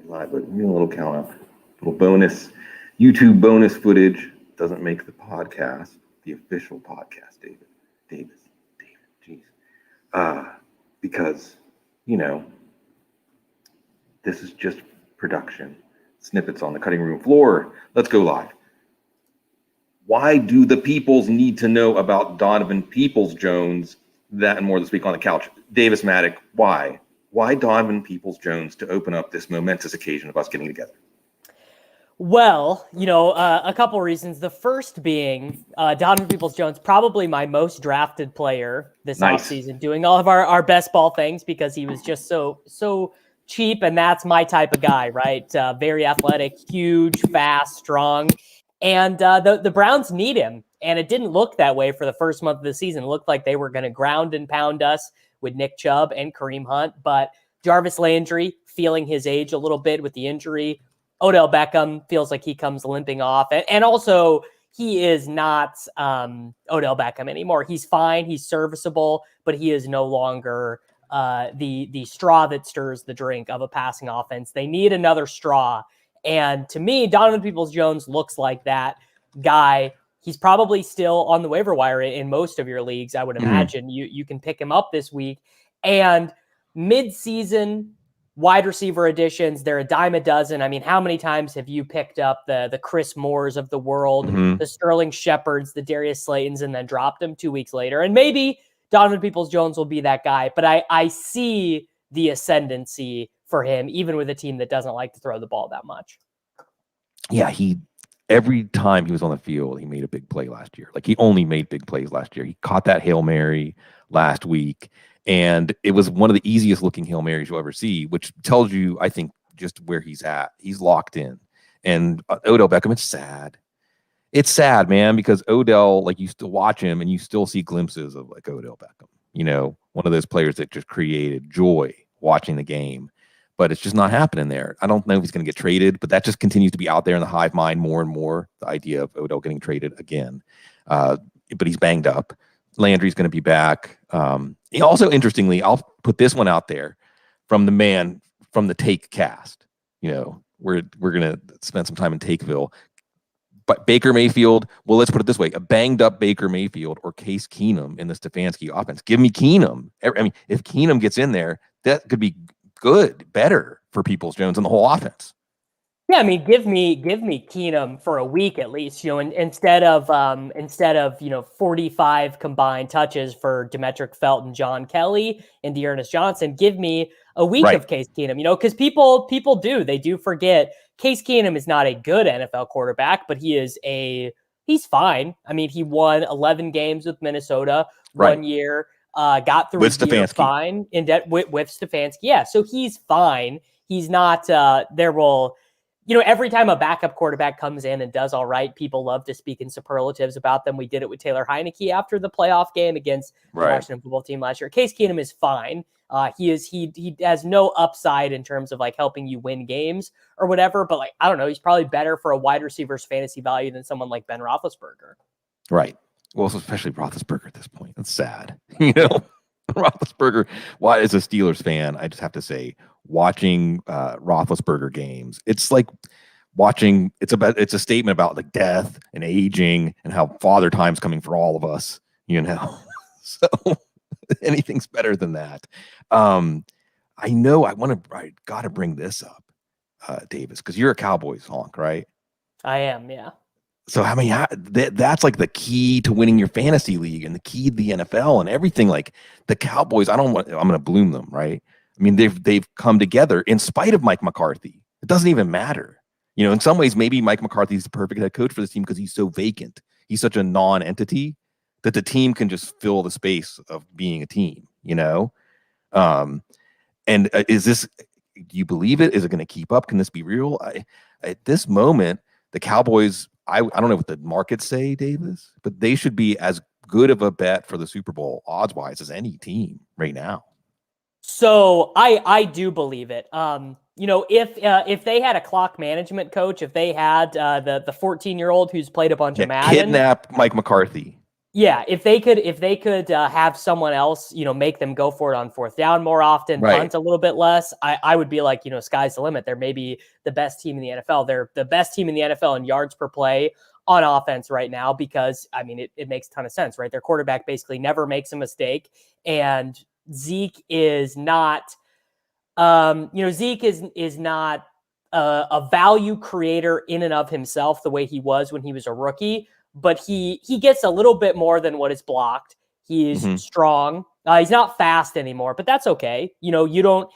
live, but a little count up, little bonus, YouTube bonus footage. Doesn't make the podcast, the official podcast, David, jeez. Because, this is just production. Snippets on the cutting room floor. Let's go live. Why do the peoples need to know about Donovan Peoples-Jones? That and more this week on the couch. Davis, Mattek, why? Why Donovan Peoples-Jones to open up this momentous occasion of us getting together? Well, a couple reasons. The first being Donovan Peoples-Jones, probably my most drafted player this offseason, doing all of our best ball things because he was just so cheap, and that's my type of guy, right? Very athletic, huge, fast, strong. And the Browns need him, and it didn't look that way for the first month of the season. It looked like they were going to ground and pound us with Nick Chubb and Kareem Hunt, but Jarvis Landry feeling his age a little bit with the injury. Odell Beckham feels like he comes limping off, and also he is not Odell Beckham anymore. He's fine, he's serviceable, but he is no longer the straw that stirs the drink of a passing offense. They need another straw. And to me, Donovan Peoples-Jones looks like that guy. He's probably still on the waiver wire in most of your leagues, I would imagine. You can pick him up this week. And mid-season wide receiver additions, they're a dime a dozen. I mean, how many times have you picked up the Chris Moores of the world, the Sterling Shepards, the Darius Slaytons, and then dropped them 2 weeks later? And maybe Donovan Peoples-Jones will be that guy, but I see the ascendancy for him, even with a team that doesn't like to throw the ball that much. Yeah, every time he was on the field, he made a big play last year. Like, he only made big plays last year. He caught that Hail Mary last week, and it was one of the easiest looking Hail Marys you'll ever see, which tells you, I think, just where he's at. He's locked in. And Odell Beckham, it's sad. It's sad, man, because Odell, like, you still watch him and you still see glimpses of like Odell Beckham, one of those players that just created joy watching the game. But it's just not happening there. I don't know if he's going to get traded, but that just continues to be out there in the hive mind more and more, the idea of Odell getting traded again. But he's banged up. Landry's going to be back. Also, interestingly, I'll put this one out there from the man from the Take cast. We're going to spend some time in Takeville. But Baker Mayfield, well, let's put it this way, a banged up Baker Mayfield or Case Keenum in the Stefanski offense. Give me Keenum. I mean, if Keenum gets in there, that could be better for Peoples-Jones and the whole offense. Yeah, I mean, give me Keenum for a week at least, and instead of 45 combined touches for Demetric Felton, John Kelly, and Dearness Johnson, give me a week of Case Keenum, because people do forget Case Keenum is not a good NFL quarterback, but he's fine. I mean, he won 11 games with Minnesota 1 year. Got through with Stefanski fine in debt with Stefanski. Yeah, so he's fine. He's not every time a backup quarterback comes in and does all right, people love to speak in superlatives about them. We did it with Taylor Heineke after the playoff game against the Washington football team last year. Case Keenum is fine. He has no upside in terms of like helping you win games or whatever, but I don't know, he's probably better for a wide receiver's fantasy value than someone like Ben Roethlisberger. Right. Well, especially Roethlisberger at this point. It's sad. Roethlisberger, why, as a Steelers fan, I just have to say, watching Roethlisberger games, it's like watching, it's a statement about like death and aging and how father time's coming for all of us, So anything's better than that. I got to bring this up, Davis, because you're a Cowboys honk, right? I am, yeah. So I mean, that's like the key to winning your fantasy league and the key to the NFL and everything. Like the Cowboys, I'm going to bloom them, right? I mean, they've come together in spite of Mike McCarthy. It doesn't even matter. In some ways, maybe Mike McCarthy is the perfect head coach for this team because he's so vacant. He's such a non-entity that the team can just fill the space of being a team, And is this, do you believe it? Is it going to keep up? Can this be real? At this moment, the Cowboys, I don't know what the markets say, Davis, but they should be as good of a bet for the Super Bowl odds-wise as any team right now. So I do believe it. If they had a clock management coach, if they had the 14-year-old who's played a bunch of Madden, kidnap Mike McCarthy. Yeah, if they could have someone else, make them go for it on fourth down more often, Right. punt a little bit less, I would be like, sky's the limit. They're maybe the best team in the NFL. They're the best team in the NFL in yards per play on offense right now because, I mean, it makes a ton of sense, right? Their quarterback basically never makes a mistake, and Zeke is not, Zeke is not a value creator in and of himself the way he was when he was a rookie. But he gets a little bit more than what is blocked. He's strong. He's not fast anymore, but that's okay. We don't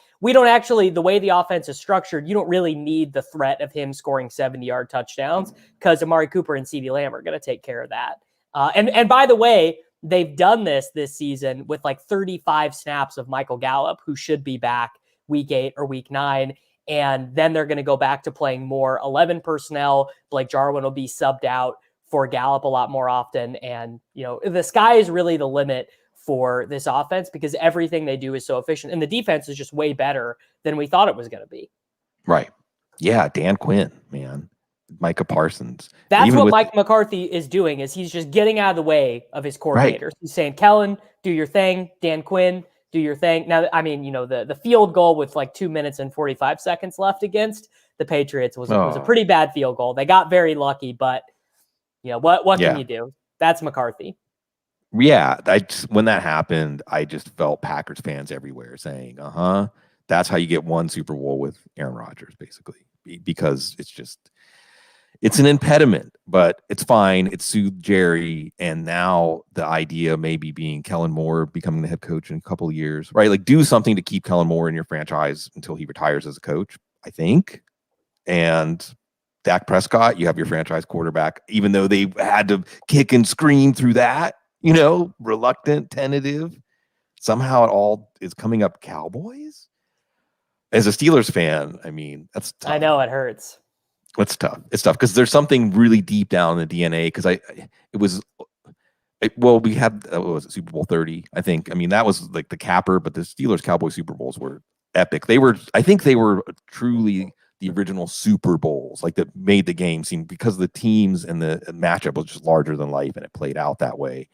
actually, the way the offense is structured, you don't really need the threat of him scoring 70-yard touchdowns because Amari Cooper and CeeDee Lamb are going to take care of that. And by the way, they've done this season with like 35 snaps of Michael Gallup, who should be back week 8 or week 9. And then they're going to go back to playing more 11 personnel. Blake Jarwin will be subbed out for Gallup a lot more often. And, the sky is really the limit for this offense because everything they do is so efficient. And the defense is just way better than we thought it was going to be. Right. Yeah. Dan Quinn, man. Micah Parsons. That's what Mike McCarthy is doing, is he's just getting out of the way of his coordinators. Right. He's saying, Kellen, do your thing. Dan Quinn, do your thing. Now, I mean, the field goal with like 2 minutes and 45 seconds left against the Patriots was a pretty bad field goal. They got very lucky, but what can you do? That's McCarthy. Yeah, when that happened, I just felt Packers fans everywhere saying, that's how you get one Super Bowl with Aaron Rodgers, basically, because it's an impediment, but it's fine. It soothed Jerry, and now the idea maybe being Kellen Moore becoming the head coach in a couple of years, right? Like, do something to keep Kellen Moore in your franchise until he retires as a coach, I think. And Dak Prescott, you have your franchise quarterback, even though they had to kick and scream through that, reluctant, tentative. Somehow it all is coming up Cowboys. As a Steelers fan, I mean, that's tough. I know it hurts. It's tough. It's tough because there's something really deep down in the DNA. Because we had what was it, Super Bowl 30, I think. I mean, that was like the capper, but the Steelers Cowboys Super Bowls were epic. I think they were truly the original Super Bowls, like that made the game seem, because the teams and the matchup was just larger than life, and it played out that way.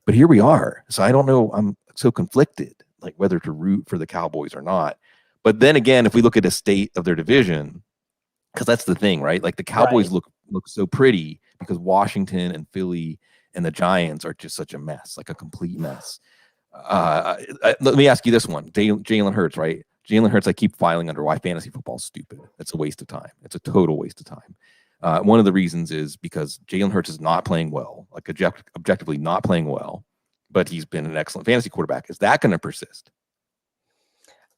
But here we are. So I don't know. I'm so conflicted, like whether to root for the Cowboys or not. But then again, if we look at the state of their division, because that's the thing, right? Like the Cowboys look so pretty because Washington and Philly and the Giants are just such a mess, like a complete mess. Let me ask you this one. Jalen Hurts, right? Jalen Hurts, I keep filing under why fantasy football is stupid. It's a waste of time. It's a total waste of time. One of the reasons is because Jalen Hurts is not playing well, like objectively not playing well, but he's been an excellent fantasy quarterback. Is that going to persist?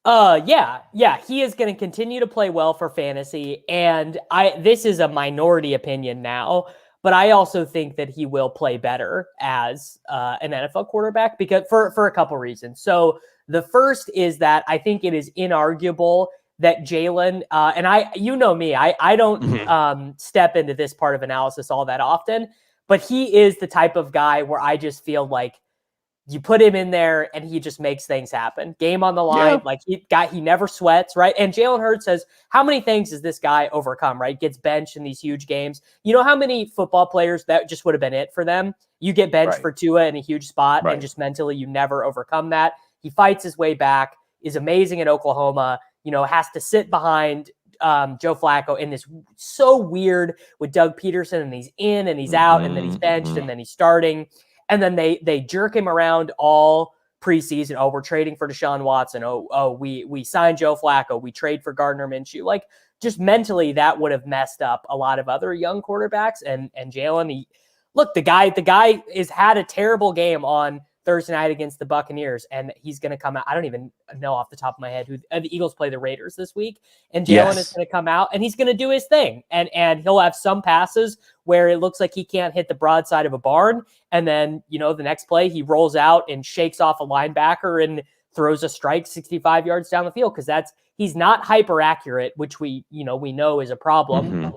Yeah, he is going to continue to play well for fantasy, and this is a minority opinion now, but I also think that he will play better as an NFL quarterback because for a couple reasons. So the first is that I think it is inarguable that Jalen, and I don't step into this part of analysis all that often, but he is the type of guy where I just feel like you put him in there and he just makes things happen. Game on the line, like he never sweats, right? And Jalen Hurts says, how many things does this guy overcome, right? Gets benched in these huge games. You know how many football players that just would have been it for them? You get benched for Tua in a huge spot and just mentally you never overcome that. He fights his way back, is amazing in Oklahoma, has to sit behind Joe Flacco in this so weird with Doug Peterson, and he's in and he's out and then he's benched and then he's starting. And then they jerk him around all preseason. Oh, we're trading for Deshaun Watson. Oh, we signed Joe Flacco. We trade for Gardner Minshew. Like, just mentally, that would have messed up a lot of other young quarterbacks. And Jalen, the guy has had a terrible game on Thursday night against the Buccaneers, and he's going to come out. I don't even know off the top of my head who the Eagles play the Raiders this week, and Jalen is going to come out and he's going to do his thing, and he'll have some passes where it looks like he can't hit the broadside of a barn, and then the next play he rolls out and shakes off a linebacker and throws a strike 65 yards down the field because he's not hyper accurate, which we know is a problem.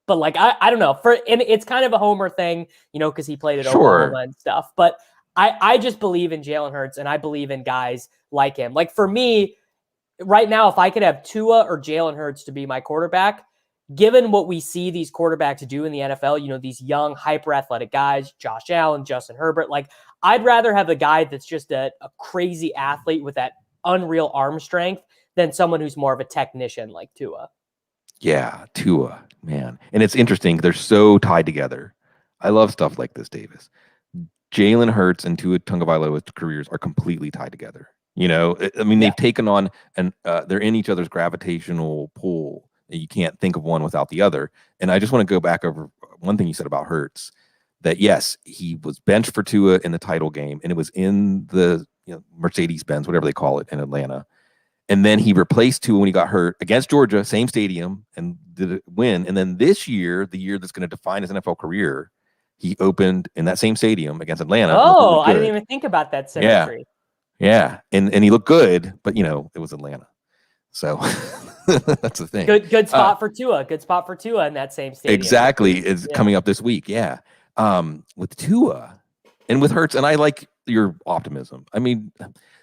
But like I don't know, and it's kind of a homer thing, because he played at Oklahoma and stuff, but I just believe in Jalen Hurts, and I believe in guys like him. Like, for me, right now, if I could have Tua or Jalen Hurts to be my quarterback, given what we see these quarterbacks do in the NFL, you know, these young, hyper athletic guys, Josh Allen, Justin Herbert, like I'd rather have a guy that's just a crazy athlete with that unreal arm strength than someone who's more of a technician like Tua. Yeah, Tua, man. And it's interesting. They're so tied together. I love stuff like this, Davis. Jalen Hurts and Tua Tagovailoa's careers are completely tied together. You know, I mean, they've taken on, and they're in each other's gravitational pull. You can't think of one without the other. And I just want to go back over one thing you said about Hurts, that yes, he was benched for Tua in the title game, and it was in the Mercedes-Benz, whatever they call it, in Atlanta. And then he replaced Tua when he got hurt against Georgia, same stadium, and did it win. And then this year, the year that's going to define his NFL career, he opened in that same stadium against Atlanta. Oh, I didn't even think about that symmetry. Yeah. And he looked good, but it was Atlanta. So that's the thing. Good spot for Tua. Good spot for Tua in that same stadium. Exactly. Is coming up this week. Yeah. With Tua and with Hurts, and I like your optimism. I mean,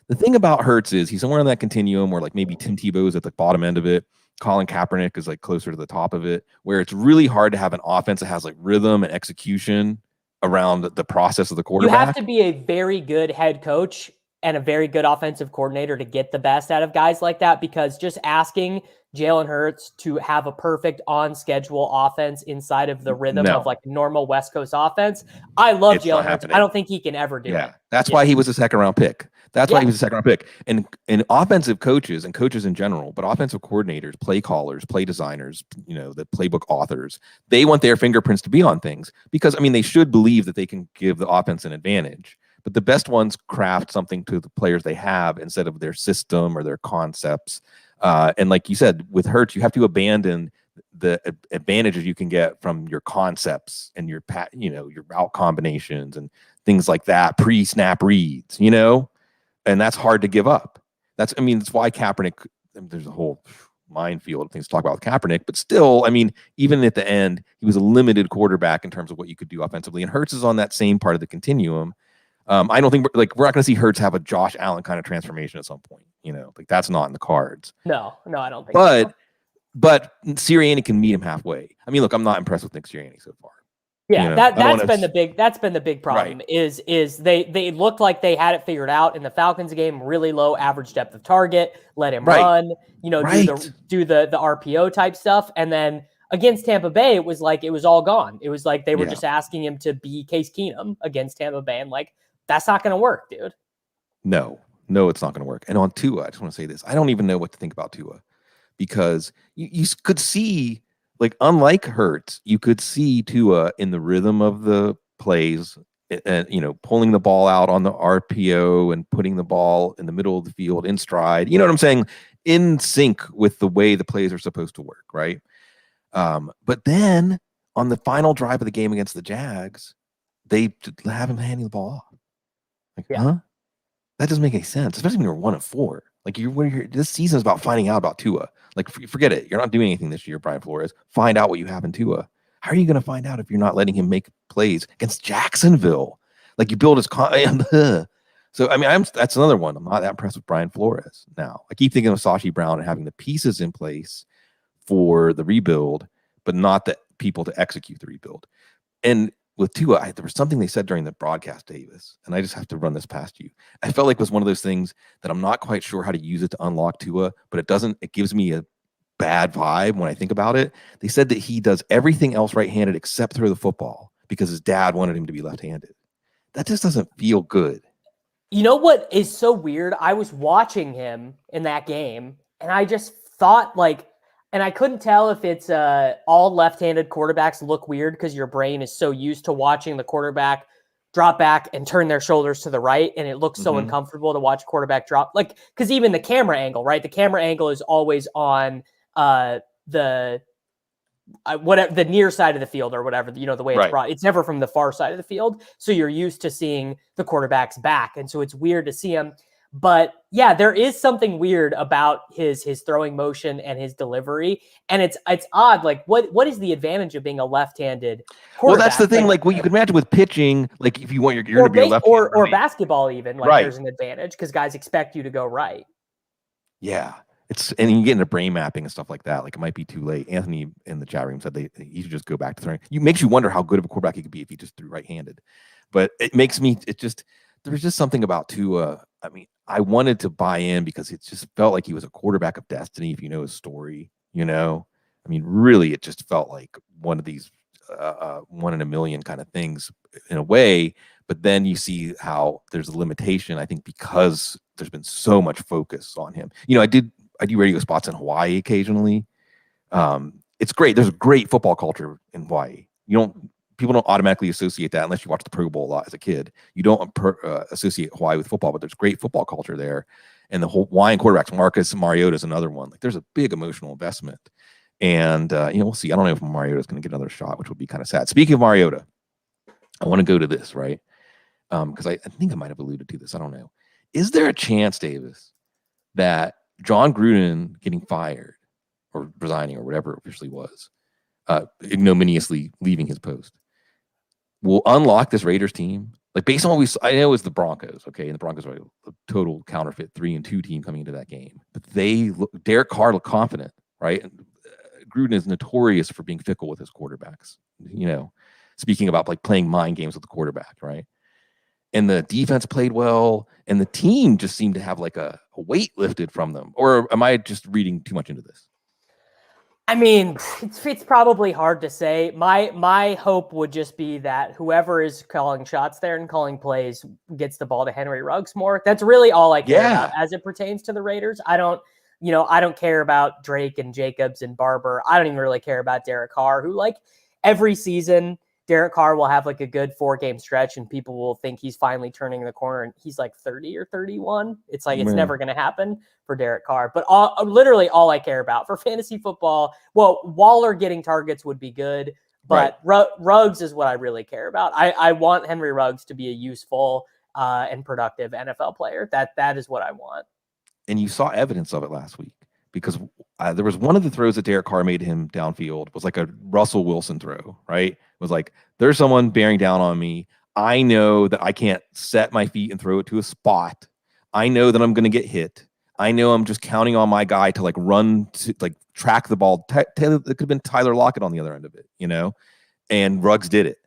the thing about Hurts is he's somewhere on that continuum where like maybe Tim Tebow's at the bottom end of it. Colin Kaepernick is like closer to the top of it, where it's really hard to have an offense that has like rhythm and execution around the process of the quarterback. You have to be a very good head coach and a very good offensive coordinator to get the best out of guys like that, because just asking Jalen Hurts to have a perfect on-schedule offense inside of the rhythm of like normal West Coast offense. I love Jalen Hurts. I don't think he can ever do it. That's why he was a second-round pick. That's why he was a second-round pick. And offensive coaches and coaches in general, but offensive coordinators, play callers, play designers, the playbook authors, they want their fingerprints to be on things because, I mean, they should believe that they can give the offense an advantage. But the best ones craft something to the players they have instead of their system or their concepts. And like you said, with Hurts, you have to abandon the advantages you can get from your concepts and your route combinations and things like that, pre-snap reads, and that's hard to give up. That's why Kaepernick, there's a whole minefield of things to talk about with Kaepernick, but still, I mean, even at the end, he was a limited quarterback in terms of what you could do offensively. And Hurts is on that same part of the continuum. I don't think we're not going to see Hurts have a Josh Allen kind of transformation at some point. That's not in the cards. No, I don't think so. But Sirianni can meet him halfway. I mean, look, I'm not impressed with Nick Sirianni so far. Yeah, that's been the big problem. Right. Is they looked like they had it figured out in the Falcons game. Really low average depth of target. Let him run. Do the RPO type stuff, and then against Tampa Bay, it was like it was all gone. It was like they were just asking him to be Case Keenum against Tampa Bay, and like that's not going to work, dude. No, it's not going to work. And on Tua, I just want to say this: I don't even know what to think about Tua because you could see. Like, unlike Hurts, you could see Tua in the rhythm of the plays and, pulling the ball out on the RPO and putting the ball in the middle of the field in stride. You know what I'm saying? In sync with the way the plays are supposed to work, right? But then on the final drive of the game against the Jags, they have him handing the ball off. Like, huh? That doesn't make any sense, especially when you're 1-4. Like, this season is about finding out about Tua. Like, forget it. You're not doing anything this year, Brian Flores. Find out what you have in Tua. How are you going to find out if you're not letting him make plays against Jacksonville? Like, you build his So, I mean, that's another one. I'm not that impressed with Brian Flores now. I keep thinking of Sashi Brown and having the pieces in place for the rebuild, but not the people to execute the rebuild. And with Tua, there was something they said during the broadcast, Davis, and I just have to run this past you. I felt like it was one of those things that I'm not quite sure how to use it to unlock Tua, but it gives me a bad vibe when I think about it. They said that he does everything else right-handed except throw the football because his dad wanted him to be left-handed. That just doesn't feel good. You know what is so weird? I was watching him in that game, and I just thought and I couldn't tell if it's all left-handed quarterbacks look weird because your brain is so used to watching the quarterback drop back and turn their shoulders to the right, and it looks so uncomfortable to watch a quarterback drop. Like, because even the camera angle, right? The camera angle is always on the near side of the field or whatever, the way it's brought. It's never from the far side of the field. So you're used to seeing the quarterback's back. And so it's weird to see him. But yeah, there is something weird about his throwing motion and his delivery. And it's odd. Like, what is the advantage of being a left-handed quarterback? Well, that's the thing. Like, what you could imagine with pitching, like if you want you're going to be a left or basketball even, there's an advantage because guys expect you to go right. Yeah. And you get into brain mapping and stuff like that. Like it might be too late. Anthony in the chat room said he should just go back to throwing. You makes you wonder how good of a quarterback he could be if he just threw right-handed. But there's just something about Tua. I mean, I wanted to buy in because it just felt like he was a quarterback of destiny. If you know his story, I mean, really, it just felt like one of these one in a million kind of things in a way. But then you see how there's a limitation, I think, because there's been so much focus on him. I do radio spots in Hawaii occasionally. It's great. There's a great football culture in Hawaii. People don't automatically associate that unless you watch the Pro Bowl a lot as a kid. You don't associate Hawaii with football, but there's great football culture there. And the Hawaiian quarterbacks, Marcus Mariota is another one. Like there's a big emotional investment. And, we'll see. I don't know if Mariota is going to get another shot, which would be kind of sad. Speaking of Mariota, I want to go to this, right? Because I think I might have alluded to this. I don't know. Is there a chance, Davis, that John Gruden getting fired or resigning or whatever it officially was, ignominiously leaving his post, will unlock this Raiders team? Like based on what I know it's the Broncos, okay, and the Broncos are a total counterfeit 3-2 team coming into that game, but Derek Carr looked confident, right? And Gruden is notorious for being fickle with his quarterbacks. Speaking about like playing mind games with the quarterback, right? And the defense played well, and the team just seemed to have like a weight lifted from them. Or am I just reading too much into this? I mean, it's probably hard to say. My hope would just be that whoever is calling shots there and calling plays gets the ball to Henry Ruggs more. That's really all I care about as it pertains to the Raiders. I don't care about Drake and Jacobs and Barber. I don't even really care about Derek Carr, who like every season Derek Carr will have like a good 4-game stretch and people will think he's finally turning the corner and he's like 30 or 31. It's like, it's never going to happen for Derek Carr, but literally all I care about for fantasy football. Well, Waller getting targets would be good, but Ruggs is what I really care about. I want Henry Ruggs to be a useful and productive NFL player. That is what I want. And you saw evidence of it last week because there was one of the throws that Derek Carr made him downfield was like a Russell Wilson throw, right? It was like, there's someone bearing down on me. I know that I can't set my feet and throw it to a spot. I know that I'm going to get hit. I know I'm just counting on my guy to like run to like track the ball. It could have been Tyler Lockett on the other end of it, and Ruggs did it.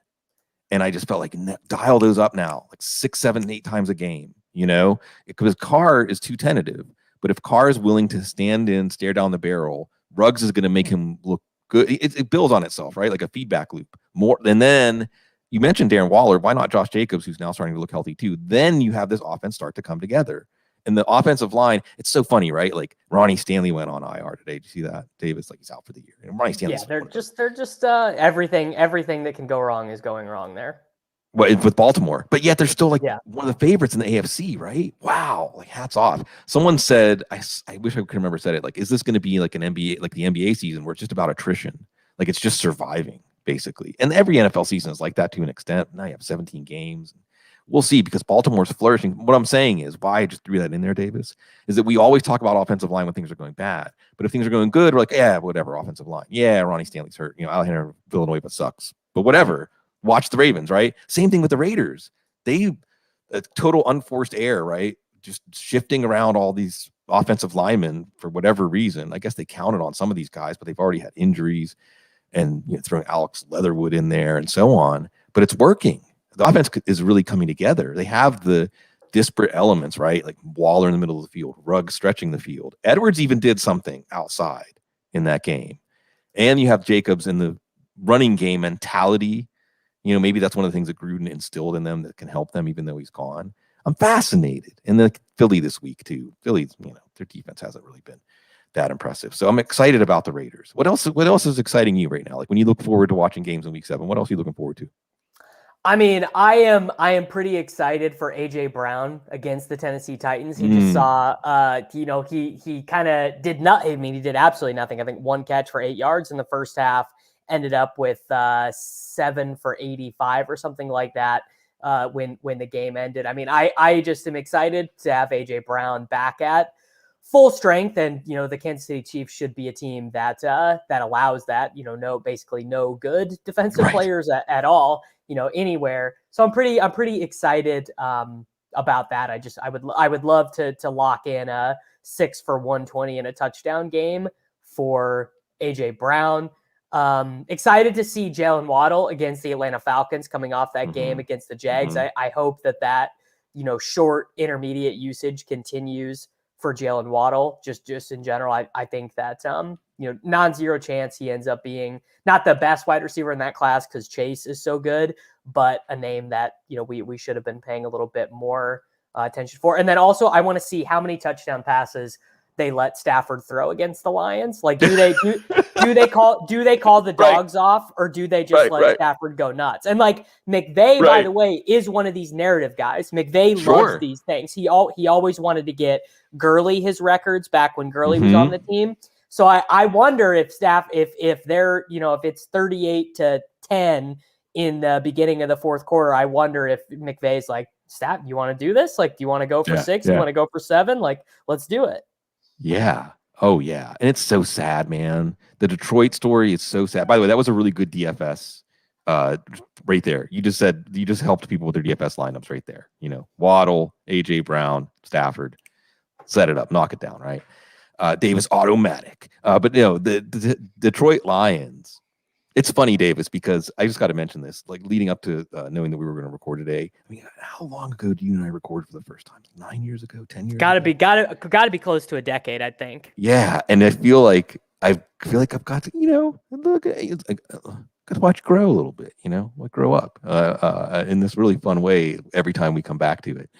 And I just felt like dial those up now, like 6, 7, 8 times a game, because Carr is too tentative. But if Carr is willing to stand in, stare down the barrel, Ruggs is going to make him look good. It builds on itself, right? Like a feedback loop. More, and then you mentioned Darren Waller. Why not Josh Jacobs, who's now starting to look healthy too? Then you have this offense start to come together. And the offensive line, it's so funny, right? Like Ronnie Stanley went on IR today. Did you see that? Davis, like he's out for the year. And Ronnie Stanley. Yeah, they're just everything that can go wrong is going wrong there. With Baltimore, but yet they're still like one of the favorites in the AFC, right? Wow, like hats off. Someone said, I wish I could remember said it, like, is this going to be like an NBA, like the NBA season where it's just about attrition? Like it's just surviving, basically. And every NFL season is like that to an extent. Now you have 17 games. We'll see because Baltimore's flourishing. What I'm saying is, why I just threw that in there, Davis, is that we always talk about offensive line when things are going bad. But if things are going good, we're like, yeah, whatever, offensive line. Yeah, Ronnie Stanley's hurt. Alejandro Villanueva sucks. But whatever. Watch the Ravens, right? Same thing with the Raiders. A total unforced error, right? Just shifting around all these offensive linemen for whatever reason. I guess they counted on some of these guys, but they've already had injuries and throwing Alex Leatherwood in there and so on. But it's working. The offense is really coming together. They have the disparate elements, right? Like Waller in the middle of the field, Ruggs stretching the field. Edwards even did something outside in that game. And you have Jacobs in the running game mentality. Maybe that's one of the things that Gruden instilled in them that can help them, even though he's gone. I'm fascinated. And then Philly this week, too. Philly's, their defense hasn't really been that impressive. So I'm excited about the Raiders. What else is exciting you right now? Like when you look forward to watching games in week 7, what else are you looking forward to? I mean, I am pretty excited for AJ Brown against the Tennessee Titans. He just saw, he kind of did not. I mean, he did absolutely nothing. I think 1 catch for 8 yards in the first half. Ended up with 7 for 85 or something like that when the game ended. I mean, I just am excited to have AJ Brown back at full strength, and the Kansas City Chiefs should be a team that allows that. Basically no good defensive players at all. Anywhere. So I'm pretty excited. about that. I would love to lock in a 6 for 120 and a touchdown game for AJ Brown. Excited to see Jalen Waddle against the Atlanta Falcons coming off that game against the Jags. I hope that short intermediate usage continues for Jalen Waddle. Just in general, I think that non-zero chance he ends up being not the best wide receiver in that class because Chase is so good, but a name that we should have been paying a little bit more attention for. And then also I want to see how many touchdown passes they let Stafford throw against the Lions. Like, do they call the dogs off, or do they just let Stafford go nuts? And like McVay, by the way, is one of these narrative guys. McVay loves these things. He always wanted to get Gurley his records back when Gurley was on the team. So I wonder if if they're if it's 38-10 in the beginning of the fourth quarter, I wonder if McVay's like, Staff, you want to do this? Like, do you want to go for 6? You want to go for 7? Like, let's do it. Yeah. Oh, yeah. And it's so sad, man. The Detroit story is so sad. By the way, that was a really good DFS right there. You just helped people with their DFS lineups right there. Waddle, AJ Brown, Stafford. Set it up, knock it down, right? Davis automatic. But the Detroit Lions. It's funny, Davis, because I just got to mention this. Like leading up to knowing that we were going to record today. I mean, how long ago do you and I record for the first time? 9 years ago, 10 years? Got to be close to a decade, I think. Yeah, and I feel like I've got to look. Got to watch you grow a little bit. Like grow up in this really fun way every time we come back to it.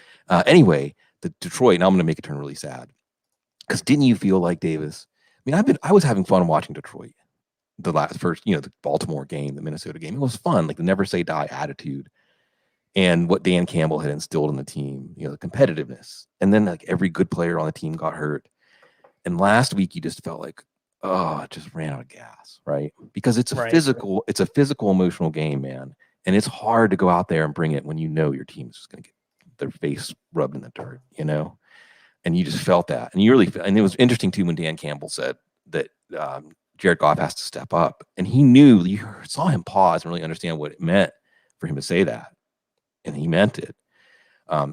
Anyway, the Detroit. Now I'm going to make it turn really sad. Because didn't you feel like, Davis? I mean, I was having fun watching Detroit. The Baltimore game, the Minnesota game. It was fun, like the never say die attitude and what Dan Campbell had instilled in the team, the competitiveness. And then like every good player on the team got hurt. And last week you just felt like, it just ran out of gas, right? Because it's a physical, emotional game, man. And it's hard to go out there and bring it when your team is just going to get their face rubbed in the dirt, And you just felt that. And and it was interesting too when Dan Campbell said that Jared Goff has to step up, and you saw him pause and really understand what it meant for him to say that, and he meant it.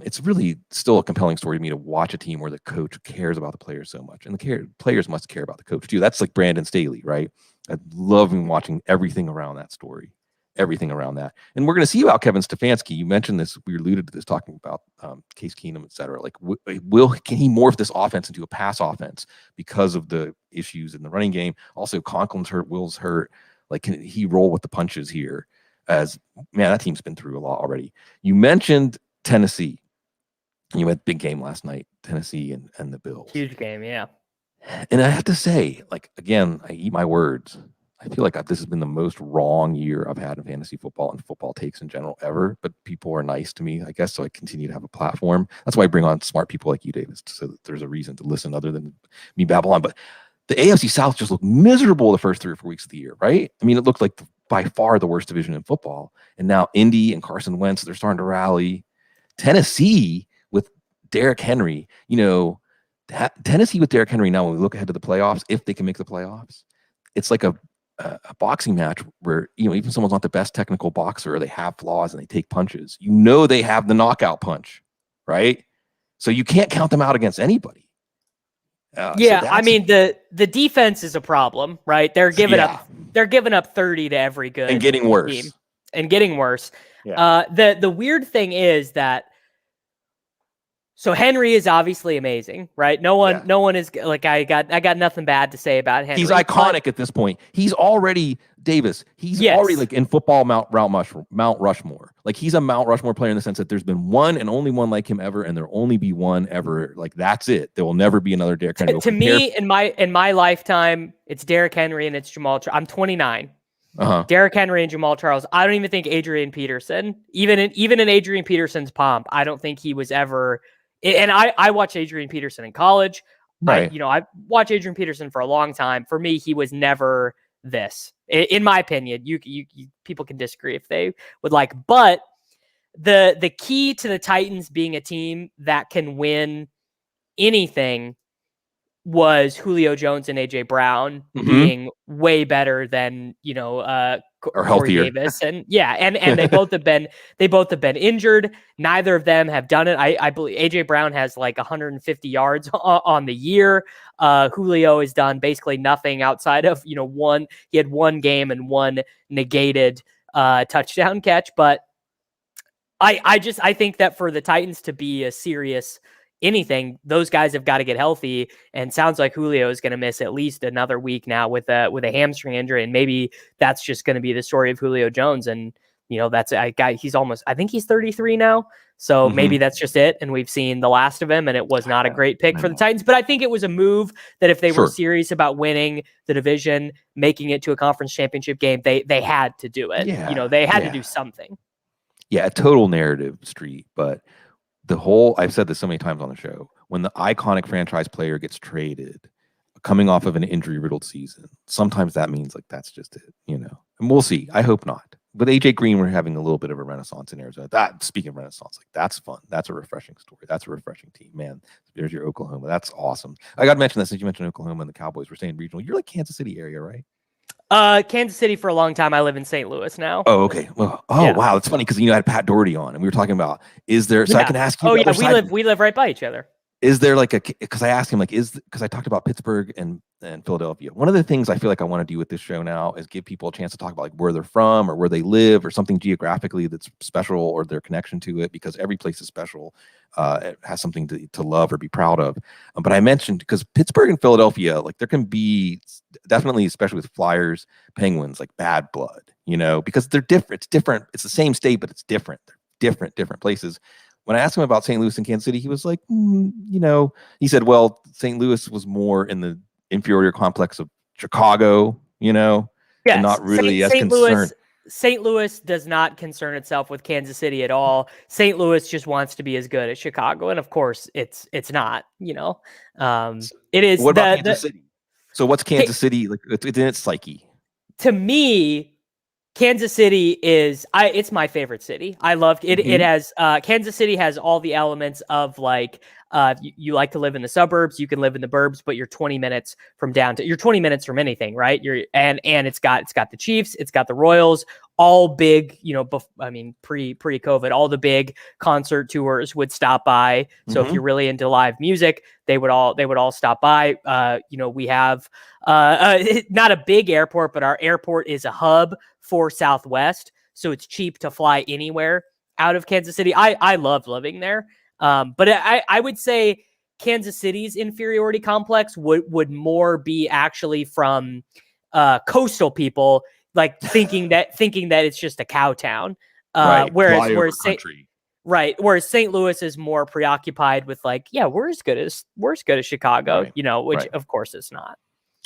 It's really still a compelling story to me to watch a team where the coach cares about the players so much, and the players must care about the coach too. That's like Brandon Staley, right? I love watching everything around that story, everything around that. And we're going to see about Kevin Stefanski. You mentioned this, we alluded to this, talking about Case Keenum, et cetera. Like, can he morph this offense into a pass offense because of the issues in the running game? Also, Conklin's hurt, Will's hurt. Like, can he roll with the punches here? As man, that team's been through a lot already. You mentioned Tennessee. You had a big game last night, Tennessee and the Bills. Huge game, yeah. And I have to say, like, again, I eat my words. I feel like this has been the most wrong year I've had in fantasy football and football takes in general ever. But people are nice to me, I guess, so I continue to have a platform. That's why I bring on smart people like you, Davis, so that there's a reason to listen other than me babble on. But the AFC South just looked miserable the first 3 or 4 weeks of the year, right? I mean, it looked like by far the worst division in football. And now Indy and Carson Wentz, they're starting to rally. Tennessee with Derrick Henry, Tennessee with Derrick Henry now, when we look ahead to the playoffs, if they can make the playoffs, it's like a boxing match where even someone's not the best technical boxer, or they have flaws and they take punches, they have the knockout punch, right? So you can't count them out against anybody. I mean the defense is a problem, right? They're giving up 30 to every good and getting worse team. And getting worse. The weird thing is that so Henry is obviously amazing, right? No one is like, I got nothing bad to say about Henry. He's iconic at this point. He's already Davis. He's already like in football Mount Rushmore. Like, he's a Mount Rushmore player in the sense that there's been one and only one like him ever, and there'll only be one ever. Like, that's it. There will never be another Derrick Henry. To me, in my lifetime, it's Derrick Henry and it's Jamal. I'm 29. Derrick Henry and Jamal Charles. I don't even think Adrian Peterson, even in Adrian Peterson's pomp, I don't think he was ever. And I watched Adrian Peterson in college. Right. I watched Adrian Peterson for a long time. For me, he was never this, in my opinion. You people can disagree if they would like, but the key to the Titans being a team that can win anything was Julio Jones and AJ Brown being way better than, Or Corey healthier. Davis. And and they both have been injured. Neither of them have done it. I believe AJ Brown has like 150 yards on the year. Julio has done basically nothing outside of, he had one game and one negated touchdown catch. But I think that for the Titans to be a serious anything, those guys have got to get healthy, and sounds like Julio is going to miss at least another week now with a hamstring injury, and maybe that's just going to be the story of Julio Jones. And that's a guy. He's almost, I think he's 33 now, so maybe that's just it, and we've seen the last of him, and it was not a great pick for the Titans. But I think it was a move that if they were serious about winning the division, making it to a conference championship game, they had to do it. They had to do something. Yeah, a total narrative street, but I've said this so many times on the show, when the iconic franchise player gets traded coming off of an injury-riddled season, sometimes that means like that's just it, and we'll see. I hope not. But AJ Green, we're having a little bit of a renaissance in Arizona. Speaking of renaissance, like that's fun. That's a refreshing story. That's a refreshing team, man. There's your Oklahoma. That's awesome. I got to mention that since you mentioned Oklahoma and the Cowboys, we're staying regional. You're like Kansas City area, right? Kansas City for a long time. I live in St. Louis now. Oh, okay. Well, wow. It's funny because I had Pat Doherty on and we were talking about, is there, so I can ask you. Oh, yeah. We live right by each other. Is there like because I asked him, like, because I talked about Pittsburgh and Philadelphia. One of the things I feel like I want to do with this show now is give people a chance to talk about like where they're from or where they live or something geographically that's special or their connection to it, because every place is special. It has something to love or be proud of. But I mentioned, because Pittsburgh and Philadelphia, like there can be definitely, especially with Flyers, Penguins, like bad blood, because they're different. It's different. It's the same state, but it's different. They're different places. When I asked him about St. Louis and Kansas City, he was like, he said, well, St. Louis was more in the inferior complex of Chicago, and not really as concerned. St. Louis does not concern itself with Kansas City at all. St. Louis just wants to be as good as Chicago, and of course, it's not. It is. What about Kansas City? So what's Kansas City like? It's in its psyche. To me, Kansas City it's my favorite city. I loved it. It has Kansas City has all the elements of like you like to live in the suburbs, you can live in the burbs, but you're 20 minutes from downtown. You're 20 minutes from anything, right? And it's got the Chiefs, it's got the Royals, all big, pre-COVID, all the big concert tours would stop by. So if you're really into live music, they would all stop by. We have not a big airport, but our airport is a hub for Southwest, so it's cheap to fly anywhere out of Kansas City. I love living there, but I would say Kansas City's inferiority complex would more be actually from coastal people, like thinking that it's just a cow town, right. whereas St. Louis is more preoccupied with like, we're as good as Chicago, right. which of course it's not.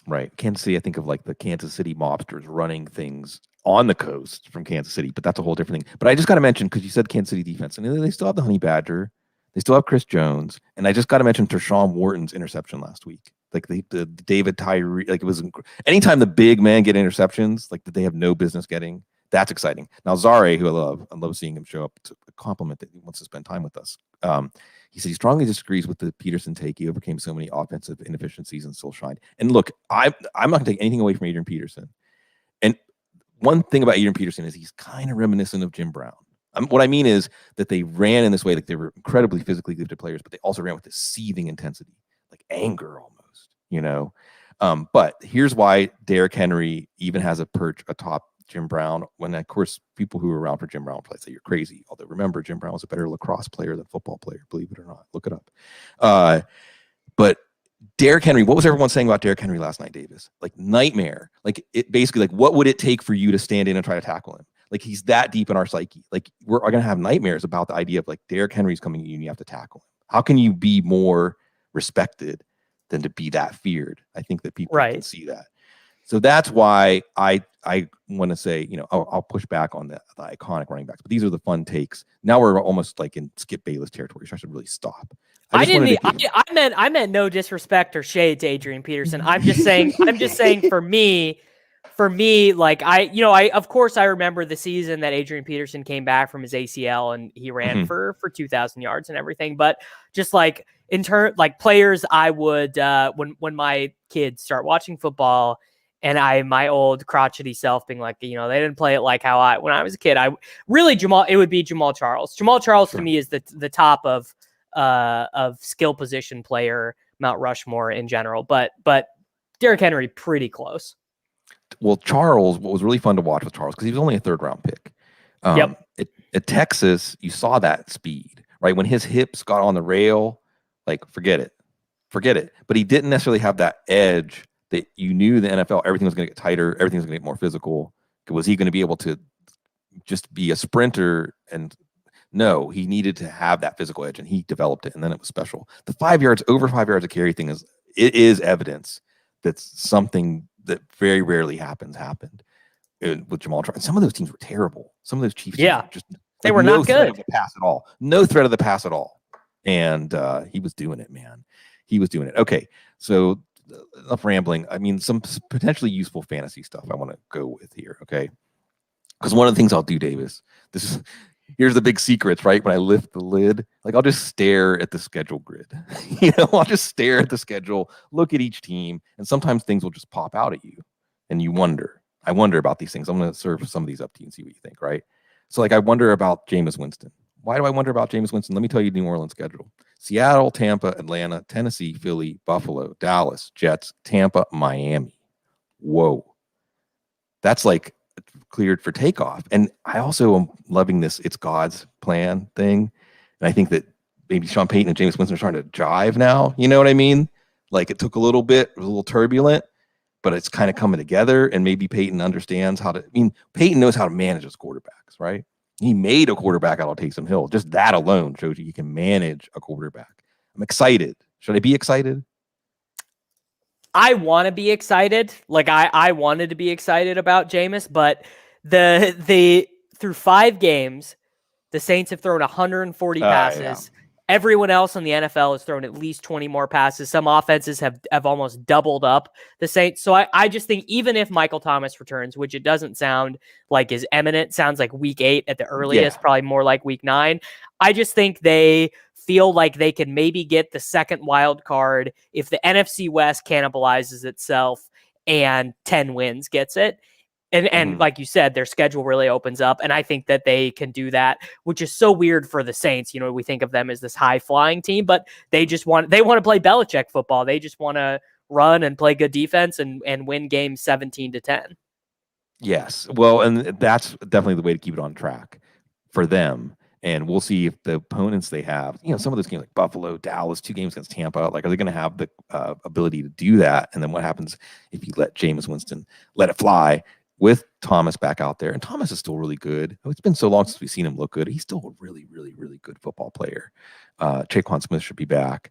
Right. Kansas City, I think of like the Kansas City mobsters running things on the coast from Kansas City, but that's a whole different thing. But I just got to mention, because you said Kansas City defense, and they still have the Honey Badger, they still have Chris Jones, and I just got to mention Tershawn Wharton's interception last week. Like the David Tyree, like it was anytime the big men get interceptions, like that they have no business getting. That's exciting. Now Zare, who I love seeing him show up to compliment that he wants to spend time with us. He said he strongly disagrees with the Peterson take. He overcame so many offensive inefficiencies and still shined. And look, I'm not going to take anything away from Adrian Peterson. And one thing about Adrian Peterson is he's kind of reminiscent of Jim Brown. What I mean is that they ran in this way, like they were incredibly physically gifted players, but they also ran with this seething intensity, like anger almost, But here's why Derrick Henry even has a perch atop Jim Brown, when of course people who were around for Jim Brown probably say you're crazy. Although remember, Jim Brown was a better lacrosse player than football player, believe it or not. Look it up. But Derrick Henry, what was everyone saying about Derrick Henry last night, Davis? Like nightmare. Like it basically, like what would it take for you to stand in and try to tackle him? Like he's that deep in our psyche. Like we're going to have nightmares about the idea of like Derrick Henry's coming at you and you have to tackle him. How can you be more respected than to be that feared? I think that people can see that. So that's why I want to say, I'll push back on the iconic running backs, but these are the fun takes. Now we're almost like in Skip Bayless territory, so I should really stop. I meant no disrespect or shade to Adrian Peterson. I'm just saying for me, like I of course I remember the season that Adrian Peterson came back from his ACL and he ran for 2,000 yards and everything, but just like in turn, like players, I would when my kids start watching football, and my old crotchety self being like, they didn't play it like how when I was a kid. It would be Jamal Charles. Jamal Charles to me is the top of skill position player, Mount Rushmore in general. But Derrick Henry pretty close. Well, Charles, what was really fun to watch with Charles, because he was only a 3rd-round pick. At Texas, you saw that speed, right? When his hips got on the rail, like forget it. But he didn't necessarily have that edge that you knew the NFL, everything was going to get tighter, everything was going to get more physical. Was he going to be able to just be a sprinter? And no, he needed to have that physical edge, and he developed it, and then it was special. The over 5 yards of carry thing is evidence that something that very rarely happened with Jamal Charles. And some of those teams were terrible. Some of those Chiefs teams were just they were not good. Of the pass at all. No threat of the pass at all. And he was doing it, man. He was doing it. Okay, so enough rambling. I mean, some potentially useful fantasy stuff I want to go with here, okay? Because one of the things I'll do, Davis, here's the big secrets, right? When I lift the lid, like I'll just stare at the schedule grid. I'll just stare at the schedule, look at each team, and sometimes things will just pop out at you, and you wonder. I wonder about these things. I'm going to serve some of these up to you and see what you think, right? So, like, I wonder about Jameis Winston. Why do I wonder about Jameis Winston? Let me tell you New Orleans schedule. Seattle, Tampa, Atlanta, Tennessee, Philly, Buffalo, Dallas, Jets, Tampa, Miami. Whoa. That's like cleared for takeoff. And I also am loving this it's God's plan thing. And I think that maybe Sean Payton and Jameis Winston are starting to jive now. You know what I mean? Like it took a little bit, it was a little turbulent, but it's kind of coming together. And maybe Payton understands Payton knows how to manage his quarterbacks, right? He made a quarterback out of Taysom Hill. Just that alone shows you can manage a quarterback. I'm excited. Should I be excited? I want to be excited. Like I wanted to be excited about Jameis, but the through 5 games, the Saints have thrown 140 passes. Yeah. Everyone else in the NFL has thrown at least 20 more passes. Some offenses have almost doubled up the Saints. So I just think even if Michael Thomas returns, which it doesn't sound like is imminent, sounds like week 8 at the earliest, probably more like week 9. I just think they feel like they can maybe get the second wild card if the NFC West cannibalizes itself and 10 wins gets it. And like you said, their schedule really opens up. And I think that they can do that, which is so weird for the Saints. We think of them as this high flying team, but they want to play Belichick football. They just want to run and play good defense and win games 17-10. Yes. Well, and that's definitely the way to keep it on track for them. And we'll see if the opponents they have, some of those games like Buffalo, Dallas, 2 games against Tampa, like, are they going to have the ability to do that? And then what happens if you let Jameis Winston let it fly with Thomas back out there? And Thomas is still really good. It's been so long since we've seen him look good. He's still a really, really, really good football player. Traquan Smith should be back.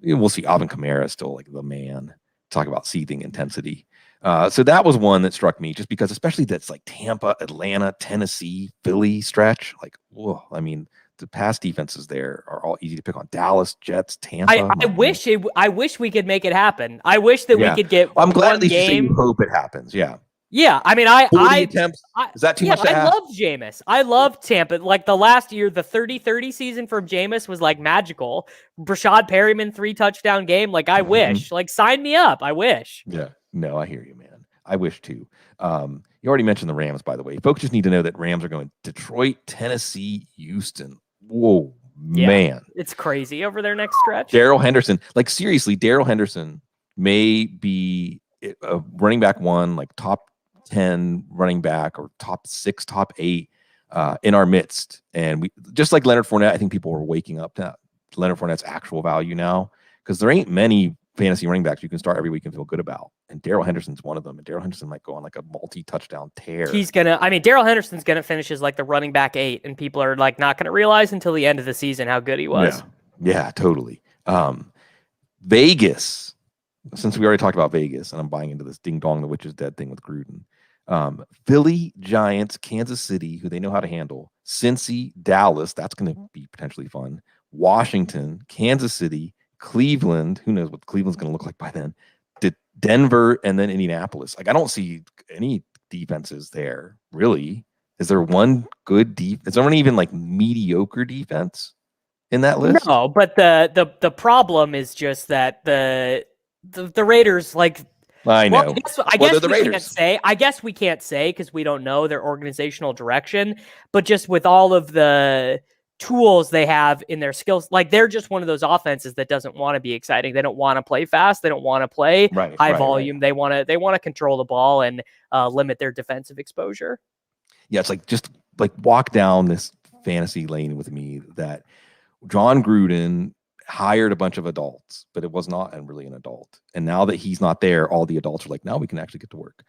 We'll see. Alvin Kamara is still like the man. Talk about seething intensity. So that was one that struck me just because, especially that's like Tampa, Atlanta, Tennessee, Philly stretch. Like, whoa, I mean, the pass defenses there are all easy to pick on. Dallas, Jets, Tampa. I wish we could make it happen. I wish that we could get. I'm glad at least you hope it happens. Yeah. Yeah, I mean, I attempts. Is that too much to ask? I love Jameis. I love Tampa. Like the last year, the 30-30 season from Jameis was like magical. Brashad Perryman 3 touchdown game. Like I wish. Like sign me up. I wish. Yeah. No, I hear you, man. I wish too. You already mentioned the Rams, by the way. Folks just need to know that Rams are going Detroit, Tennessee, Houston. Whoa, man. It's crazy over their next stretch. Darrell Henderson. Like seriously, Darrell Henderson may be a running back 1, like top 10 running back or top 6, top 8 in our midst. And we just like Leonard Fournette, I think people are waking up to Leonard Fournette's actual value now because there ain't many fantasy running backs you can start every week and feel good about. And Darrell Henderson's one of them. And Darrell Henderson might go on like a multi-touchdown tear. Darrell Henderson's going to finish as like the running back 8 and people are like not going to realize until the end of the season how good he was. Yeah, totally. Vegas, since we already talked about Vegas and I'm buying into this ding dong, the witch is dead thing with Gruden. Philly, Giants, Kansas City, who they know how to handle, Cincy, Dallas, that's going to be potentially fun, Washington, Kansas City, Cleveland, who knows what Cleveland's going to look like by then, Denver, and then Indianapolis. Like, I don't see any defenses there, really. Is there one good defense? Is there one even like mediocre defense in that list? No, but the problem is just that the Raiders, like, I know. well, I Well, guess they're the we can't Raiders. say. I guess we can't say because we don't know their organizational direction. But just with all of the tools they have in their skills, like, they're just one of those offenses that doesn't want to be exciting. They don't want to play fast. They don't want to play high volume. They want to control the ball and limit their defensive exposure. Yeah, it's like, just like walk down this fantasy lane with me that John Gruden hired a bunch of adults, but it was not really an adult. And now that he's not there, all the adults are like, now we can actually get to work.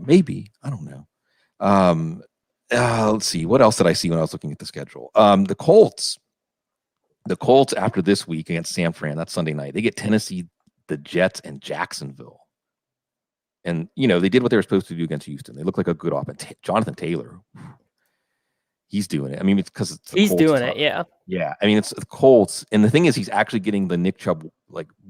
Maybe, I don't know. Let's see. What else did I see when I was looking at the schedule? The Colts after this week against San Fran, that's Sunday night. They get Tennessee, the Jets, and Jacksonville. And, they did what they were supposed to do against Houston. They look like a good offense. Jonathan Taylor, he's doing it. I mean, it's because he's doing it. Yeah. Yeah. I mean, it's the Colts. And the thing is, he's actually getting the Nick Chubb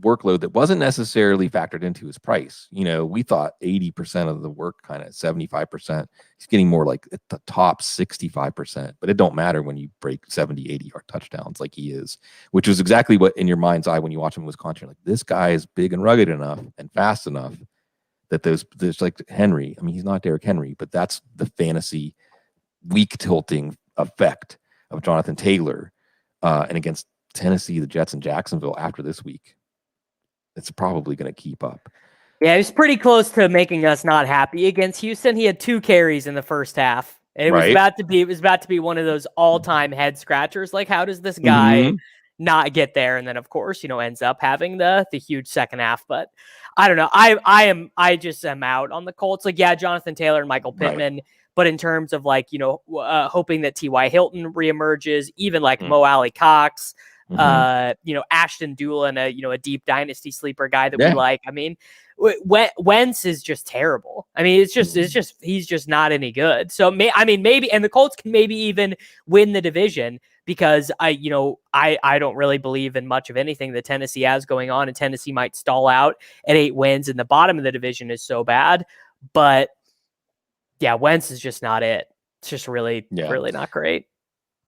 workload that wasn't necessarily factored into his price. We thought 80% of the work, kind of 75%. He's getting more like at the top 65%, but it don't matter when you break 70, 80 yard touchdowns like he is, which was exactly what in your mind's eye when you watch him in Wisconsin. Like, this guy is big and rugged enough and fast enough that there's like Henry. I mean, he's not Derrick Henry, but that's the fantasy weak tilting effect of Jonathan Taylor. And against Tennessee, the Jets, and Jacksonville after this week, it's probably going to keep up. Yeah, he was pretty close to making us not happy against Houston. He had 2 carries in the first half. And it was about to be one of those all-time head scratchers. Like, how does this guy not get there? And then, of course, ends up having the huge second half. But I don't know. I just am out on the Colts. Like, yeah, Jonathan Taylor and Michael Pittman. Right. But in terms of hoping that T.Y. Hilton reemerges, even like Mo Alley Cox, Ashton Doolin, a deep dynasty sleeper guy that we like. I mean, Wentz is just terrible. I mean, he's just not any good. So maybe, and the Colts can maybe even win the division because I don't really believe in much of anything that Tennessee has going on, and Tennessee might stall out at 8 wins, and the bottom of the division is so bad. But yeah, Wentz is just not it. It's just really not great.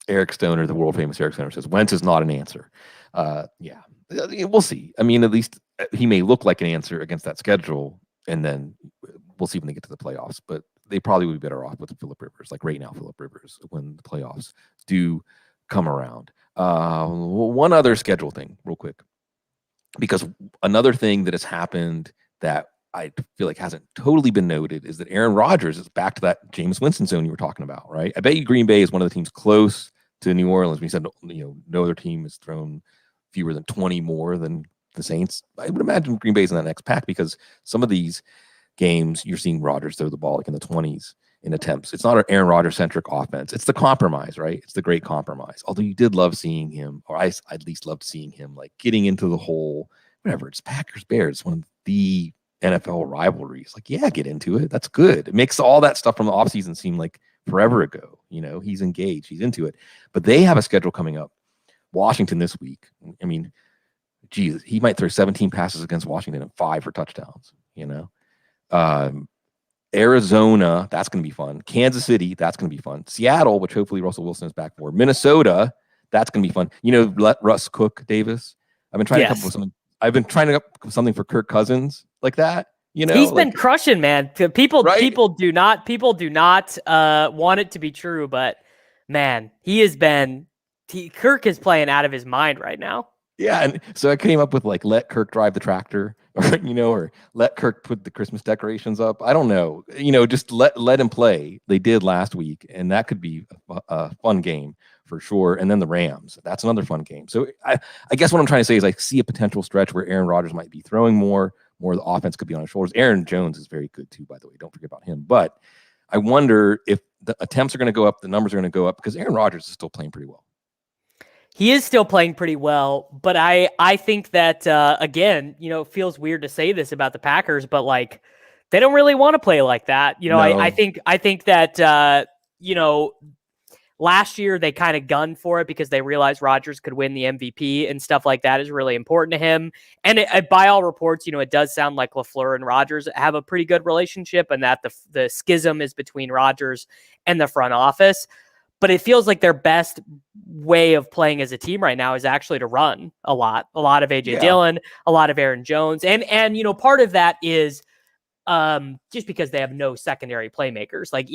Eric Stoner, the world famous Eric Stoner, says Wentz is not an answer. We'll see. I mean, at least he may look like an answer against that schedule, and then we'll see when they get to the playoffs. But they probably would be better off with Phillip Rivers, like right now, Phillip Rivers, when the playoffs do come around. One other schedule thing, real quick, because another thing that has happened that I feel like hasn't totally been noted is that Aaron Rodgers is back to that Jameis Winston zone you were talking about, right? I bet you Green Bay is one of the teams close to New Orleans. We said, no other team has thrown fewer than 20 more than the Saints. I would imagine Green Bay's in that next pack because some of these games you're seeing Rodgers throw the ball like in the 20s in attempts. It's not an Aaron Rodgers centric offense. It's the compromise, right? It's the great compromise. Although you did love seeing him, or I at least loved seeing him, like getting into the hole, whatever. It's Packers Bears, one of the NFL rivalries. Like, yeah, get into it. That's good. It makes all that stuff from the offseason seem like forever ago. He's engaged. He's into it. But they have a schedule coming up. Washington this week. I mean, geez, he might throw 17 passes against Washington and 5 for touchdowns. Arizona, that's going to be fun. Kansas City, that's going to be fun. Seattle, which hopefully Russell Wilson is back for. Minnesota, that's going to be fun. Let Russ cook, Davis. I've been trying to come up with something. I've been trying to come up with something for Kirk Cousins like that. He's been crushing, man. People do not want it to be true, but man, Kirk is playing out of his mind right now. Yeah, and so I came up with let Kirk drive the tractor, or let Kirk put the Christmas decorations up. I don't know, just let him play. They did last week, and that could be a fun game for sure. And then the Rams, that's another fun game. So I guess what I'm trying to say is I see a potential stretch where Aaron Rodgers might be throwing more of the offense could be on his shoulders. Aaron Jones is very good too, by the way. Don't forget about him. But I wonder if the attempts are going to go up, the numbers are going to go up, because Aaron Rodgers is still playing pretty well. He is still playing pretty well, but I think that, again, it feels weird to say this about the Packers, but they don't really want to play like that. No. I think that, last year they kind of gunned for it because they realized Rodgers could win the MVP and stuff like that is really important to him. And by all reports, it does sound like LaFleur and Rodgers have a pretty good relationship, and that the schism is between Rodgers and the front office. but it feels like their best way of playing as a team right now is actually to run a lot of AJ Dillon, a lot of Aaron Jones. And, part of that is just because they have no secondary playmakers. Like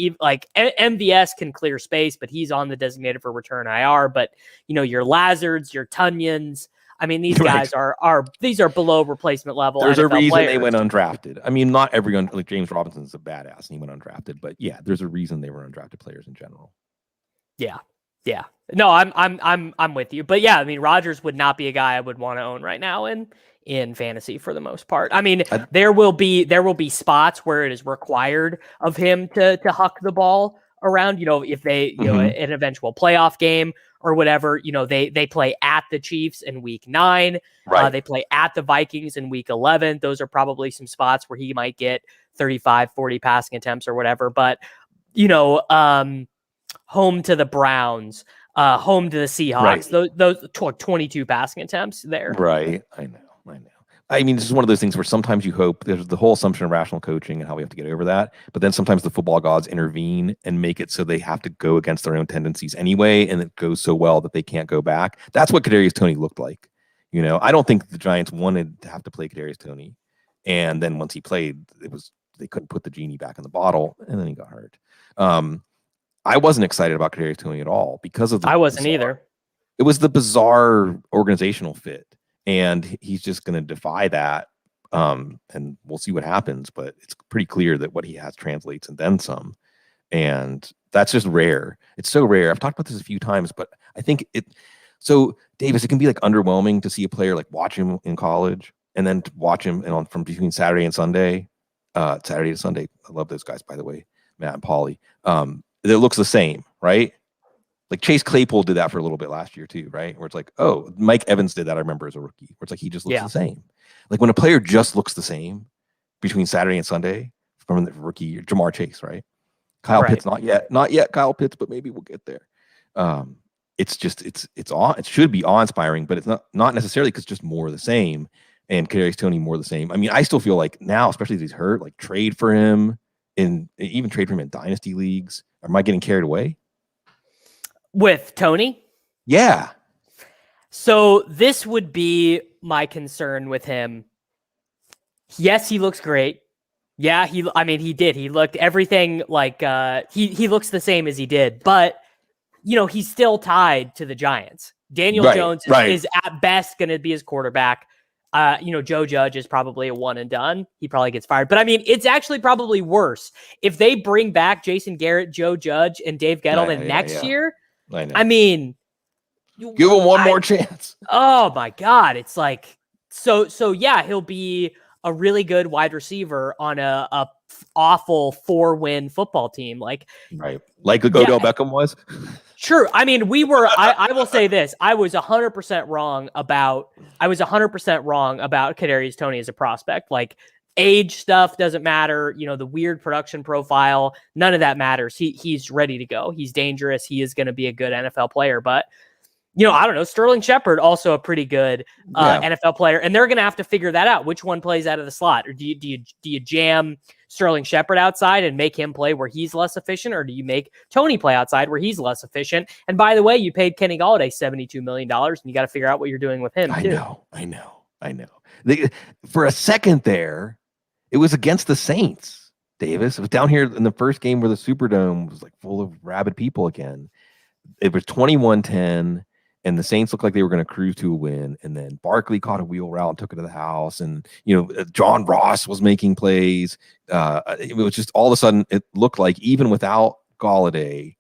MVS can clear space, but he's on the designated for return IR. But your Lazards, your Tunyons, I mean, these guys are below replacement level. There's NFL a reason players. they went undrafted. I mean, not everyone, like James Robinson's a badass and he went undrafted, but yeah, there's a reason they were undrafted players in general. Yeah. Yeah. No, I'm with you. But yeah, I mean, Rodgers would not be a guy I would want to own right now in fantasy for the most part. I mean, there will be spots where it is required of him to huck the ball around, if they, an eventual playoff game or whatever, they play at the Chiefs in week 9. Right. They play at the Vikings in week 11. Those are probably some spots where he might get 35, 40 passing attempts or whatever. But, home to the Browns, home to the Seahawks, those 22 passing attempts there. Right. I know. I mean, this is one of those things where sometimes you hope there's the whole assumption of rational coaching and how we have to get over that. But then sometimes the football gods intervene and make it so they have to go against their own tendencies anyway. And it goes so well that they can't go back. That's what Kadarius Toney looked like. I don't think the Giants wanted to have to play Kadarius Toney. And then once he played, they couldn't put the genie back in the bottle and then he got hurt. I wasn't excited about Kadarius Toney at all because of I wasn't either. It was the bizarre organizational fit. And he's just going to defy that. And we'll see what happens. But it's pretty clear that what he has translates and then some. And that's just rare. It's so rare. I've talked about this a few times, but I think so Davis, it can be like underwhelming to see a player like watch him in college and then to watch him from between Saturday and Sunday. Saturday to Sunday. I love those guys, by the way, Matt and Paulie. It looks the same, right? Like Chase Claypool did that for a little bit last year too, right? Where it's like, oh, Mike Evans did that, I remember, as a rookie. Where it's like he just looks the same. Like when a player just looks the same between Saturday and Sunday from the rookie, Jamar Chase, right? Kyle Pitts, not yet Kyle Pitts, but maybe we'll get there. It's just it should be awe-inspiring, but it's not necessarily because just more of the same. And Kadarius Toney more of the same. I mean, I still feel like now, especially if he's hurt, like trade for him in dynasty leagues. Am I getting carried away? With Toney? Yeah. So this would be my concern with him. Yes, he looks great. Yeah, he did. He looked everything like he looks the same as he did, but he's still tied to the Giants. Daniel Jones is at best going to be his quarterback. Joe Judge is probably a one and done. He probably gets fired. But I mean, it's actually probably worse if they bring back Jason Garrett, Joe Judge, and Dave Gettleman next year. I mean, give him one more chance. Oh my God. It's like, so yeah, he'll be a really good wide receiver on a awful 4-win football team. Like Odell Beckham was. Sure. I mean, I will say this. I was 100% wrong about Kadarius Toney as a prospect. Like age stuff doesn't matter. The weird production profile, none of that matters. He's ready to go. He's dangerous. He is going to be a good NFL player, but I don't know. Sterling Shepard, also a pretty good NFL player, and they're going to have to figure that out. Which one plays out of the slot, or do you jam Sterling Shepard outside and make him play where he's less efficient, or do you make Toney play outside where he's less efficient? And by the way, you paid Kenny Golladay $72 million, and you got to figure out what you're doing with him too. I know. For a second there, it was against the Saints. Davis, it was down here in the first game where the Superdome was like full of rabid people again. It was 21-10. And the Saints looked like they were going to cruise to a win. And then Barkley caught a wheel route and took it to the house. And, John Ross was making plays. It was just all of a sudden, it looked like even without Golladay,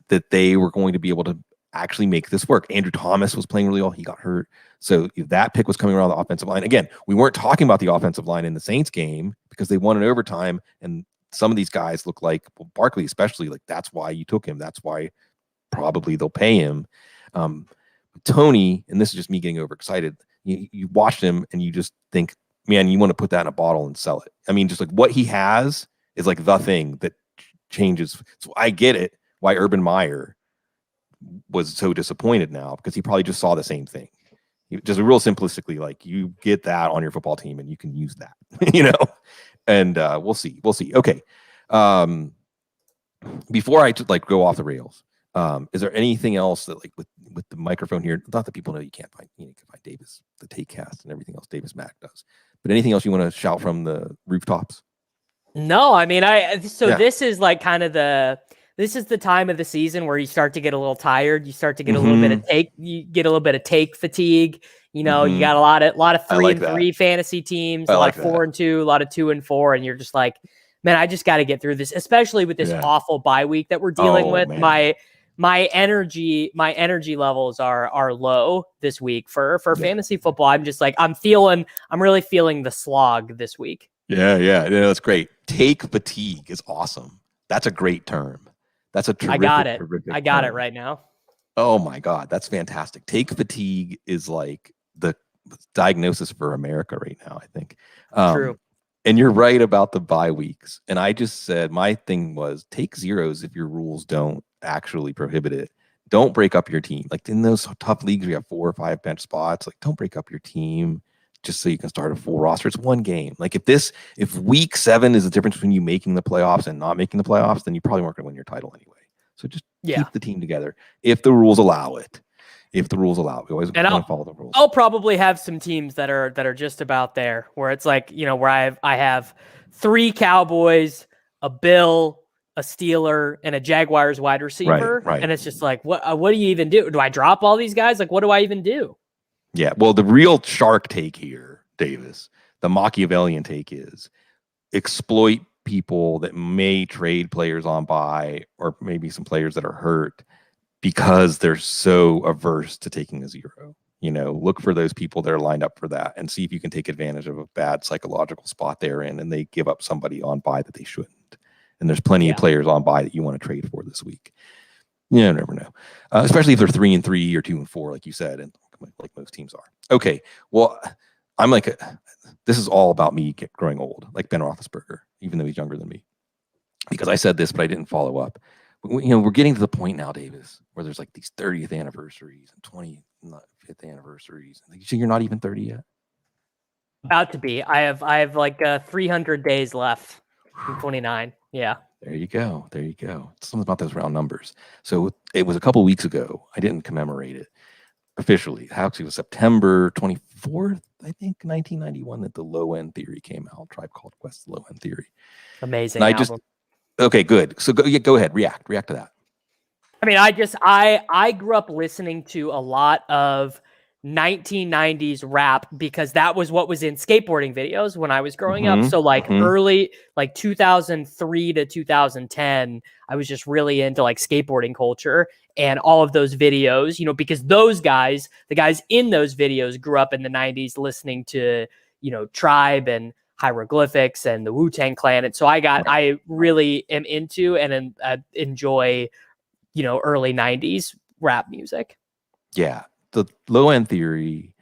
that they were going to be able to actually make this work. Andrew Thomas was playing really well. He got hurt. So that pick was coming around the offensive line. Again, we weren't talking about the offensive line in the Saints game because they won in overtime. And some of these guys look like, Barkley especially, like that's why you took him. That's why probably they'll pay him. Toney, and this is just me getting overexcited, you watch him and you just think, man, you want to put that in a bottle and sell it. I mean, just like what he has is like the thing that changes. So I get it why Urban Meyer was so disappointed now, because he probably just saw the same thing. Just real simplistically, like you get that on your football team and you can use that, and we'll see. Okay. Before I go off the rails, Is there anything else that, like, with the microphone here? Not that people know you can't find, you can find Davis, the Takecast, and everything else Davis Mack does. But anything else you want to shout from the rooftops? No, I mean, Yeah. this is like kind of this is the time of the season where you start to get a little tired. You start to get a little bit of you get a little bit of take fatigue. You know, you got a lot of I 3 like and that. 3 fantasy teams, I a lot like of 4 and 2, a lot of 2 and 4, and you're just like, man, I just got to get through this, especially with this awful bye week that we're dealing with. Man. My energy levels are low this week for fantasy football. I'm just like, I'm really feeling the slog this week. Yeah, that's great. Take fatigue is awesome. That's a great term. That's a terrific. I got it. Terrific I got term. it right now. Oh my God, that's fantastic. Take fatigue is like the diagnosis for America right now, I think. True. And you're right about the bye weeks. And I just said, my thing was take zeros if your rules don't actually prohibit it. Don't break up your team. Like in those tough leagues where you have 4 or 5 bench spots, like don't break up your team just so you can start a full roster. It's one game. Like if week 7 is the difference between you making the playoffs and not making the playoffs, then you probably weren't going to win your title anyway. So just keep the team together if the rules allow it. We always want to follow the rules. I'll probably have some teams that are just about there, where it's like, you know, where I have 3 Cowboys, a Bill, a Steeler, and a Jaguars wide receiver, right. And it's just like, what do you even do? Do I drop all these guys? Like, what do I even do? Yeah, well, the real shark take here, Davis, the Machiavellian take is exploit people that may trade players on bye, or maybe some players that are hurt, because they're so averse to taking a zero. You know, look for those people that are lined up for that and see if you can take advantage of a bad psychological spot they're in and they give up somebody on bye that they shouldn't. And there's plenty of players on bye that you want to trade for this week. You never know. Especially if they're 3 and 3 or 2 and 4, like you said, and like most teams are. Okay, well, I'm like, this is all about me growing old, like Ben Roethlisberger, even though he's younger than me. Because I said this, but I didn't follow up. You know, we're getting to the point now, Davis, where there's like these 30th anniversaries and 25th anniversaries. So you're not even 30 yet? About to be. I have like 300 days left from 29. Yeah. There you go. Something about those round numbers. So it was a couple of weeks ago. I didn't commemorate it officially. Actually, it was September 24th, I think, 1991, that the Low End Theory came out. Tribe Called Quest, Low End Theory. Amazing and album. Okay, good. So go ahead. React to that. I mean, I grew up listening to a lot of 1990s rap because that was what was in skateboarding videos when I was growing up. So like early, like 2003 to 2010, I was just really into like skateboarding culture and all of those videos, you know, because those guys, the guys in those videos grew up in the 90s listening to, you know, Tribe and Hieroglyphics and the Wu-Tang Clan. And so I really am into and enjoy, you know, early 90s rap music. Yeah. The Low End Theory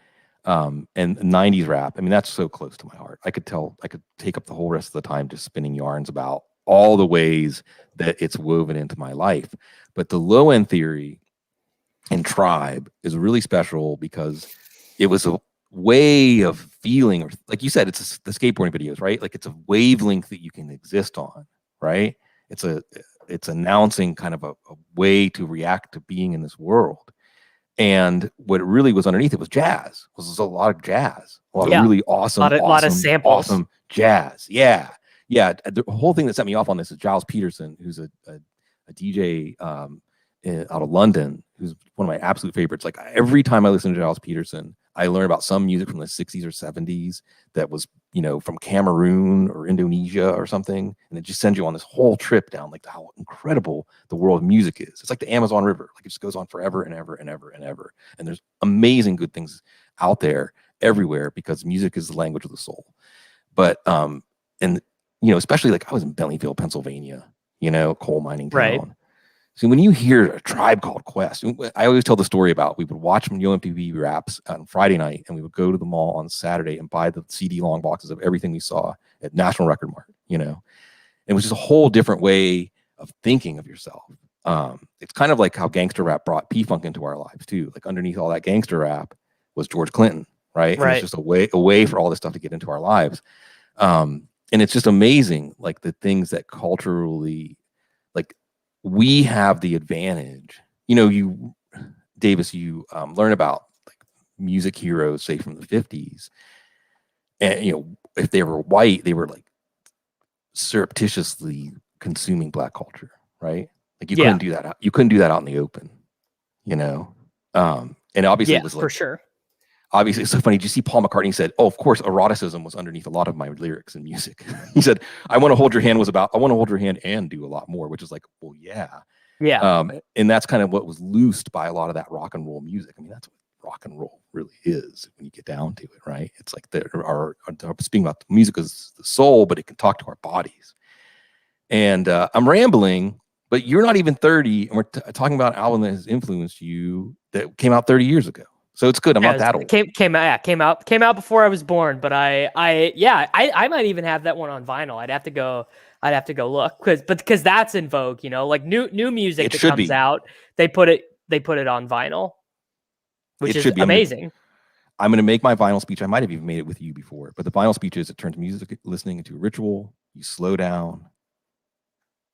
and 90s rap, I mean, that's so close to my heart. I could take up the whole rest of the time just spinning yarns about all the ways that it's woven into my life. But the Low End Theory and Tribe is really special because it was a way of feeling, or like you said, it's the skateboarding videos, right? Like it's a wavelength that you can exist on, right? It's announcing kind of a way to react to being in this world. And what really was underneath it was jazz. It was a lot of jazz, a lot of really awesome, lot of samples, awesome jazz. Yeah. The whole thing that set me off on this is Giles Peterson, who's a DJ out of London, who's one of my absolute favorites. Like every time I listen to Giles Peterson, I learn about some music from the 60s or 70s that was, you know, from Cameroon or Indonesia or something. And it just sends you on this whole trip down, like how incredible the world of music is. It's like the Amazon River. Like it just goes on forever and ever and ever and ever. And there's amazing good things out there everywhere because music is the language of the soul. But, and, you know, especially like I was in Bentleyville, Pennsylvania, you know, coal mining town. Right. So when you hear A Tribe Called Quest, I always tell the story about we would watch UMTV raps on Friday night and we would go to the mall on Saturday and buy the CD long boxes of everything we saw at National Record Mart, you know. It was just a whole different way of thinking of yourself. It's kind of like how gangster rap brought P-Funk into our lives too. Like underneath all that gangster rap was George Clinton, right? And it's just a way for all this stuff to get into our lives. And it's just amazing, like the things that culturally, like we have the advantage. You, Davis, you learn about like music heroes, say from the 50s, and if they were white, they were like surreptitiously consuming black culture, right? Like you couldn't do that. You couldn't do that out in the open, and obviously it was like, for sure. Obviously, it's so funny. Did you see Paul McCartney said, "Oh, of course, eroticism was underneath a lot of my lyrics and music." He said, "I want to hold your hand was about I want to hold your hand and do a lot more," which is like, well, yeah. And that's kind of what was loosed by a lot of that rock and roll music. I mean, that's what rock and roll really is when you get down to it, right? It's like speaking about the music is the soul, but it can talk to our bodies. And I'm rambling, but you're not even 30, and we're talking about an album that has influenced you that came out 30 years ago. So it's good. I'm not that old. Came out before I was born, but I might even have that one on vinyl. I'd have to go look because that's in vogue, like new music that comes out, they put it on vinyl, which is amazing. I'm going to make my vinyl speech. I might have even made it with you before, but the vinyl speech is it turns music listening into a ritual. You slow down.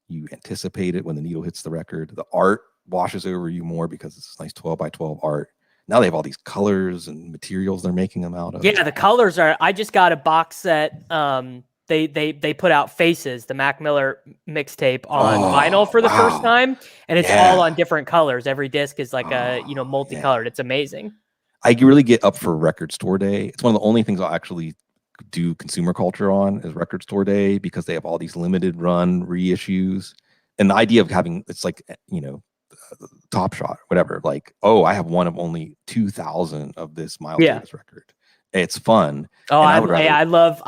You anticipate it when the needle hits the record. The art washes over you more because it's nice 12 by 12 art. Now they have all these colors and materials they're making them out of. Yeah, the colors are. I just got a box set. They put out Faces, the Mac Miller mixtape on vinyl for the first time, and it's all on different colors. Every disc is like multicolored. It's amazing. I really get up for Record Store Day. It's one of the only things I'll actually do consumer culture on is Record Store Day because they have all these limited run reissues, and the idea of having it's like Top Shot, whatever. Like, I have one of only 2,000 of this Miles Davis record. It's fun. Oh, I love.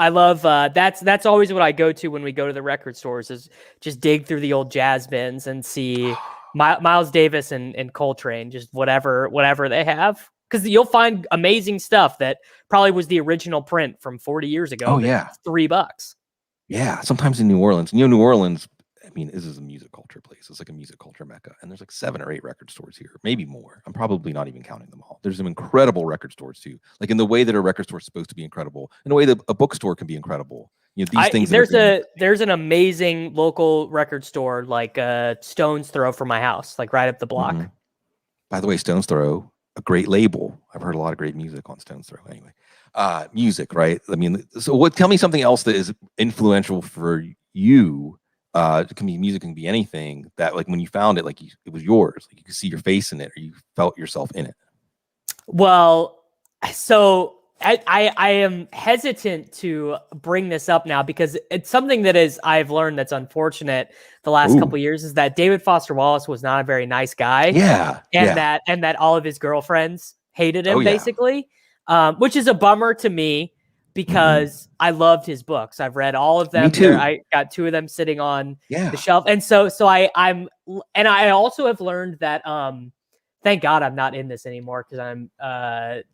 That's always what I go to when we go to the record stores is just dig through the old jazz bins and see Miles Davis and Coltrane, just whatever they have. Because you'll find amazing stuff that probably was the original print from 40 years ago. Oh yeah, $3. Yeah, sometimes in New Orleans. New Orleans. I mean, this is a music culture place. It's like a music culture mecca. And there's like 7 or 8 record stores here, maybe more. I'm probably not even counting them all. There's some incredible record stores too. Like in the way that a record store is supposed to be incredible, in the way that a bookstore can be incredible. These things. There's an amazing local record store, like Stone's Throw from my house, like right up the block. Mm-hmm. By the way, Stone's Throw, a great label. I've heard a lot of great music on Stone's Throw anyway. Music, right? I mean, so tell me something else that is influential for you. It can be music, can be anything that like when you found it, like it was yours, like you could see your face in it or you felt yourself in it. Well, so I am hesitant to bring this up now because it's something that I've learned that's unfortunate the last couple of years is that David Foster Wallace was not a very nice guy. Yeah. And that all of his girlfriends hated him basically, which is a bummer to me. Because I loved his books. I've read all of them. Me too. I got 2 of them sitting on the shelf. And so I also have learned that thank God I'm not in this anymore because I'm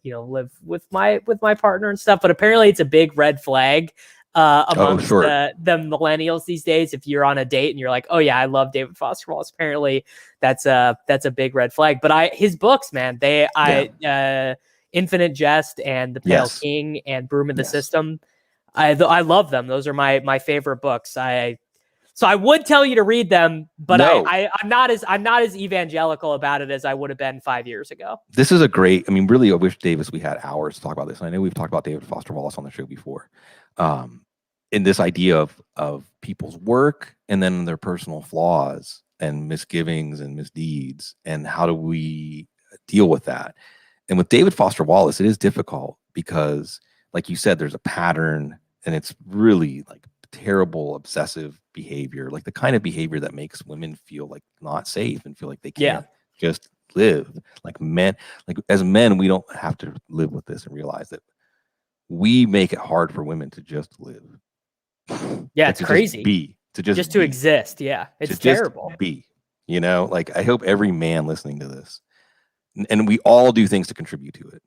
live with my partner and stuff. But apparently it's a big red flag amongst the millennials these days. If you're on a date and you're like, oh yeah, I love David Foster Wallace, apparently that's a big red flag. But his books, man, Infinite Jest and The Pale King and Broom of the System. I love them. Those are my favorite books. So I would tell you to read them, but I'm not as evangelical about it as I would have been 5 years ago. This is really, I wish Davis, we had hours to talk about this. And I know we've talked about David Foster Wallace on the show before. In this idea of people's work and then their personal flaws and misgivings and misdeeds and how do we deal with that? And with David Foster Wallace, it is difficult because, like you said, there's a pattern and it's really like terrible, obsessive behavior, like the kind of behavior that makes women feel like not safe and feel like they can't just live. Like men, like as men, we don't have to live with this and realize that we make it hard for women to just live. Yeah, it's crazy. To exist. Yeah, it's terrible. Like I hope every man listening to this. And we all do things to contribute to it.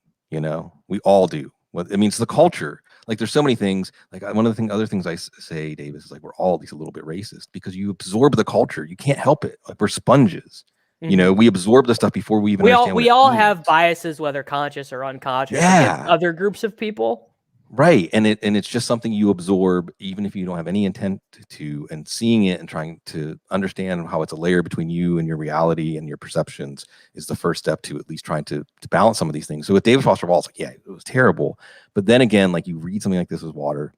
We all do. It's the culture. Like there's so many things. Like one of the other things I say, Davis, is like we're all at least a little bit racist because you absorb the culture. You can't help it. Like we're sponges. Mm-hmm. We absorb the stuff before we even. We all have biases, whether conscious or unconscious. Yeah. Against other groups of people. Right. And it's just something you absorb, even if you don't have any intent to, and seeing it and trying to understand how it's a layer between you and your reality and your perceptions is the first step to at least trying to balance some of these things. So with David Foster Wallace, like, yeah, it was terrible. But then again, like you read something like This Is Water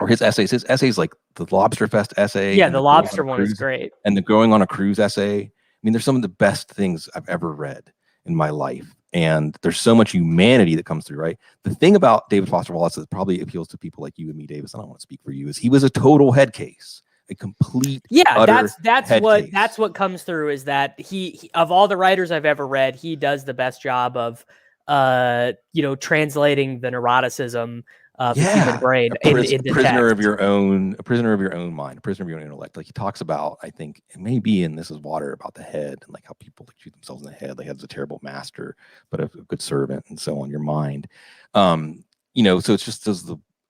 or his essays like the Lobster Fest essay Yeah, and the the Going on lobster a one is Cruise great. and the Going on a Cruise essay. I mean, they're some of the best things I've ever read in my life. And there's so much humanity that comes through, right? The thing about David Foster Wallace that probably appeals to people like you and me, Davis, I don't want to speak for you, is he was a total head case, a complete, utter head case. That's what comes through is that he of all the writers I've ever read, he does the best job of translating the neuroticism of the human brain into prisoner text. of your own, a prisoner of your own mind, a prisoner of your own intellect. Like he talks about, I think it may be in This Is Water about the head and like how people like shoot themselves in the head. Like head's a terrible master, but a good servant, and so on. Your mind, so it's just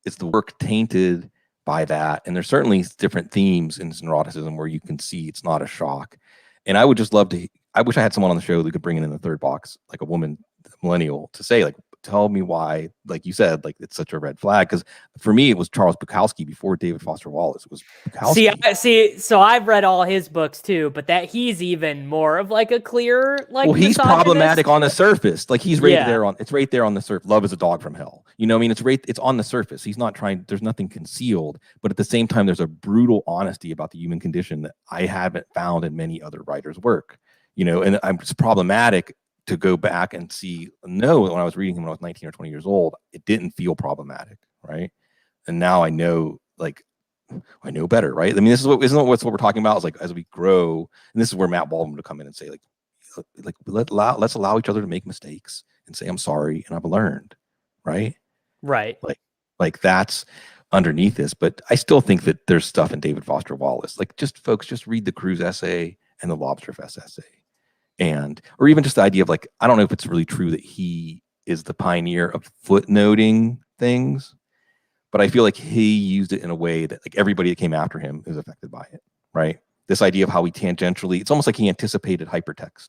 it's the work tainted by that, and there's certainly different themes in neuroticism where you can see it's not a shock. And I would just love to. I wish I had someone on the show that could bring it in the third box, like a woman, millennial, to say like, tell me why, like you said, like it's such a red flag. Because for me, it was Charles Bukowski before David Foster Wallace. It was Bukowski. See, so I've read all his books too, but that he's even more of like a clear, like, well, he's problematic on the surface. Like he's right there on, it's right there on the surface. Love is a dog from hell. You know what I mean? It's on the surface. He's not trying, there's nothing concealed, but at the same time, there's a brutal honesty about the human condition that I haven't found in many other writers' work, and it's problematic to go back and see, no, when I was reading him when I was 19 or 20 years old, it didn't feel problematic, right? And now I know, like, I know better, right? I mean, isn't what we're talking about? Is like as we grow, and this is where Matt Baldwin would come in and say, let's allow each other to make mistakes and say, I'm sorry, and I've learned, right? Right. Like that's underneath this, but I still think that there's stuff in David Foster Wallace. Like, just read the Cruise essay and the Lobster Fest essay. Or even just the idea of like, I don't know if it's really true that he is the pioneer of footnoting things, but I feel like he used it in a way that like everybody that came after him is affected by it, right? This idea of how he tangentially, it's almost like he anticipated hypertext,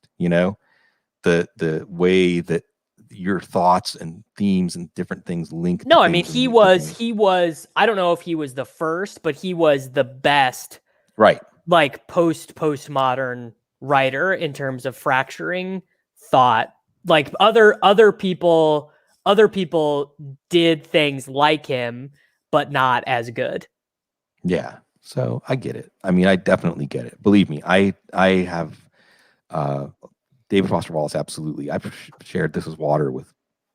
the way that your thoughts and themes and different things link. No, I mean, he was, I don't know if he was the first, but he was the best, right? Like postmodern writer in terms of fracturing thought. Like other people did things like him, but not as good. Yeah. So I get it. I mean, I definitely get it. Believe me, I have David Foster Wallace. Absolutely. I've shared This Is Water with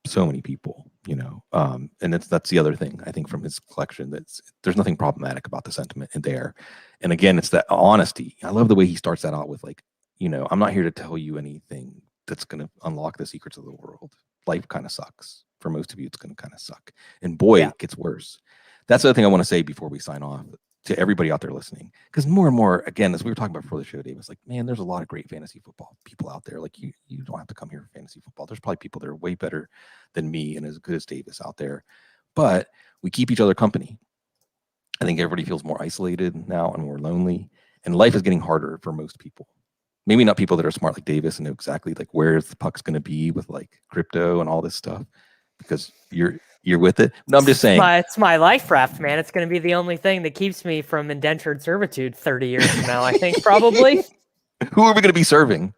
so many people, and that's the other thing I think from his collection, there's nothing problematic about the sentiment in there. And again, it's that honesty. I love the way he starts that out with like, I'm not here to tell you anything that's going to unlock the secrets of the world. Life kind of sucks. For most of you, it's going to kind of suck. And boy, it gets worse. That's the other thing I want to say before we sign off to everybody out there listening. Because more and more, again, as we were talking about before the show, Dave, it's like, man, there's a lot of great fantasy football people out there. Like you don't have to come here for fantasy football. There's probably people that are way better than me and as good as Davis out there. But we keep each other company. I think everybody feels more isolated now and more lonely. And life is getting harder for most people. Maybe not people that are smart like Davis and know exactly like where the puck's going to be with like crypto and all this stuff, because you're with it. No, I'm just saying. It's my life raft, man. It's going to be the only thing that keeps me from indentured servitude 30 years from now, I think, probably. Who are we going to be serving?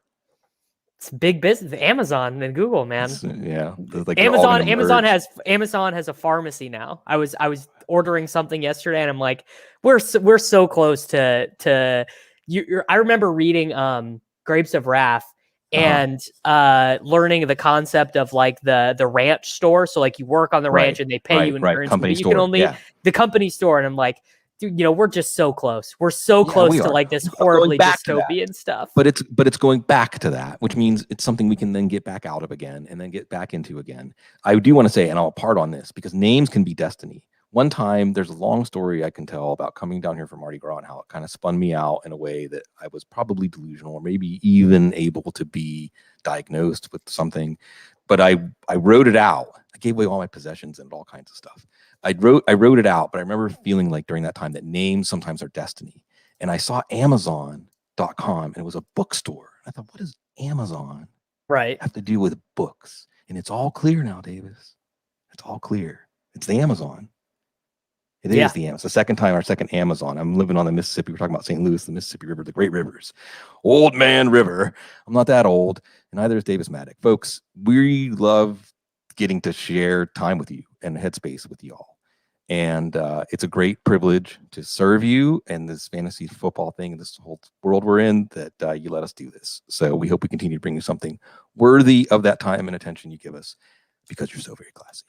It's big business. Amazon and Google, man. Yeah. Like Amazon has a pharmacy now. I was ordering something yesterday and I'm like, we're so close to you. I remember reading Grapes of Wrath and learning the concept of like the ranch store. So like you work on the ranch and they pay you in currency, but you can only the company store. And I'm like, dude, we're just so close. We're so close to like this horribly dystopian stuff. But it's going back to that, which means it's something we can then get back out of again and then get back into again. I do want to say, and I'll part on this because names can be destiny. One time, there's a long story I can tell about coming down here from Mardi Gras and how it kind of spun me out in a way that I was probably delusional or maybe even able to be diagnosed with something. But I wrote it out. I gave away all my possessions and all kinds of stuff. I wrote it out, but I remember feeling like during that time that names sometimes are destiny. And I saw Amazon.com and it was a bookstore. I thought, what does Amazon have to do with books? And it's all clear now, Davis. It's all clear. It's the Amazon. It is Yeah. the Amazon. It's the second time, our second Amazon. I'm living on the Mississippi. We're talking about St. Louis, the Mississippi River, the great rivers. Old man river. I'm not that old, and neither is Davis Mattek. Folks, we love getting to share time with you and headspace with y'all. And it's a great privilege to serve you and this fantasy football thing, this whole world we're in, that you let us do this. So we hope we continue to bring you something worthy of that time and attention you give us, because you're so very classy.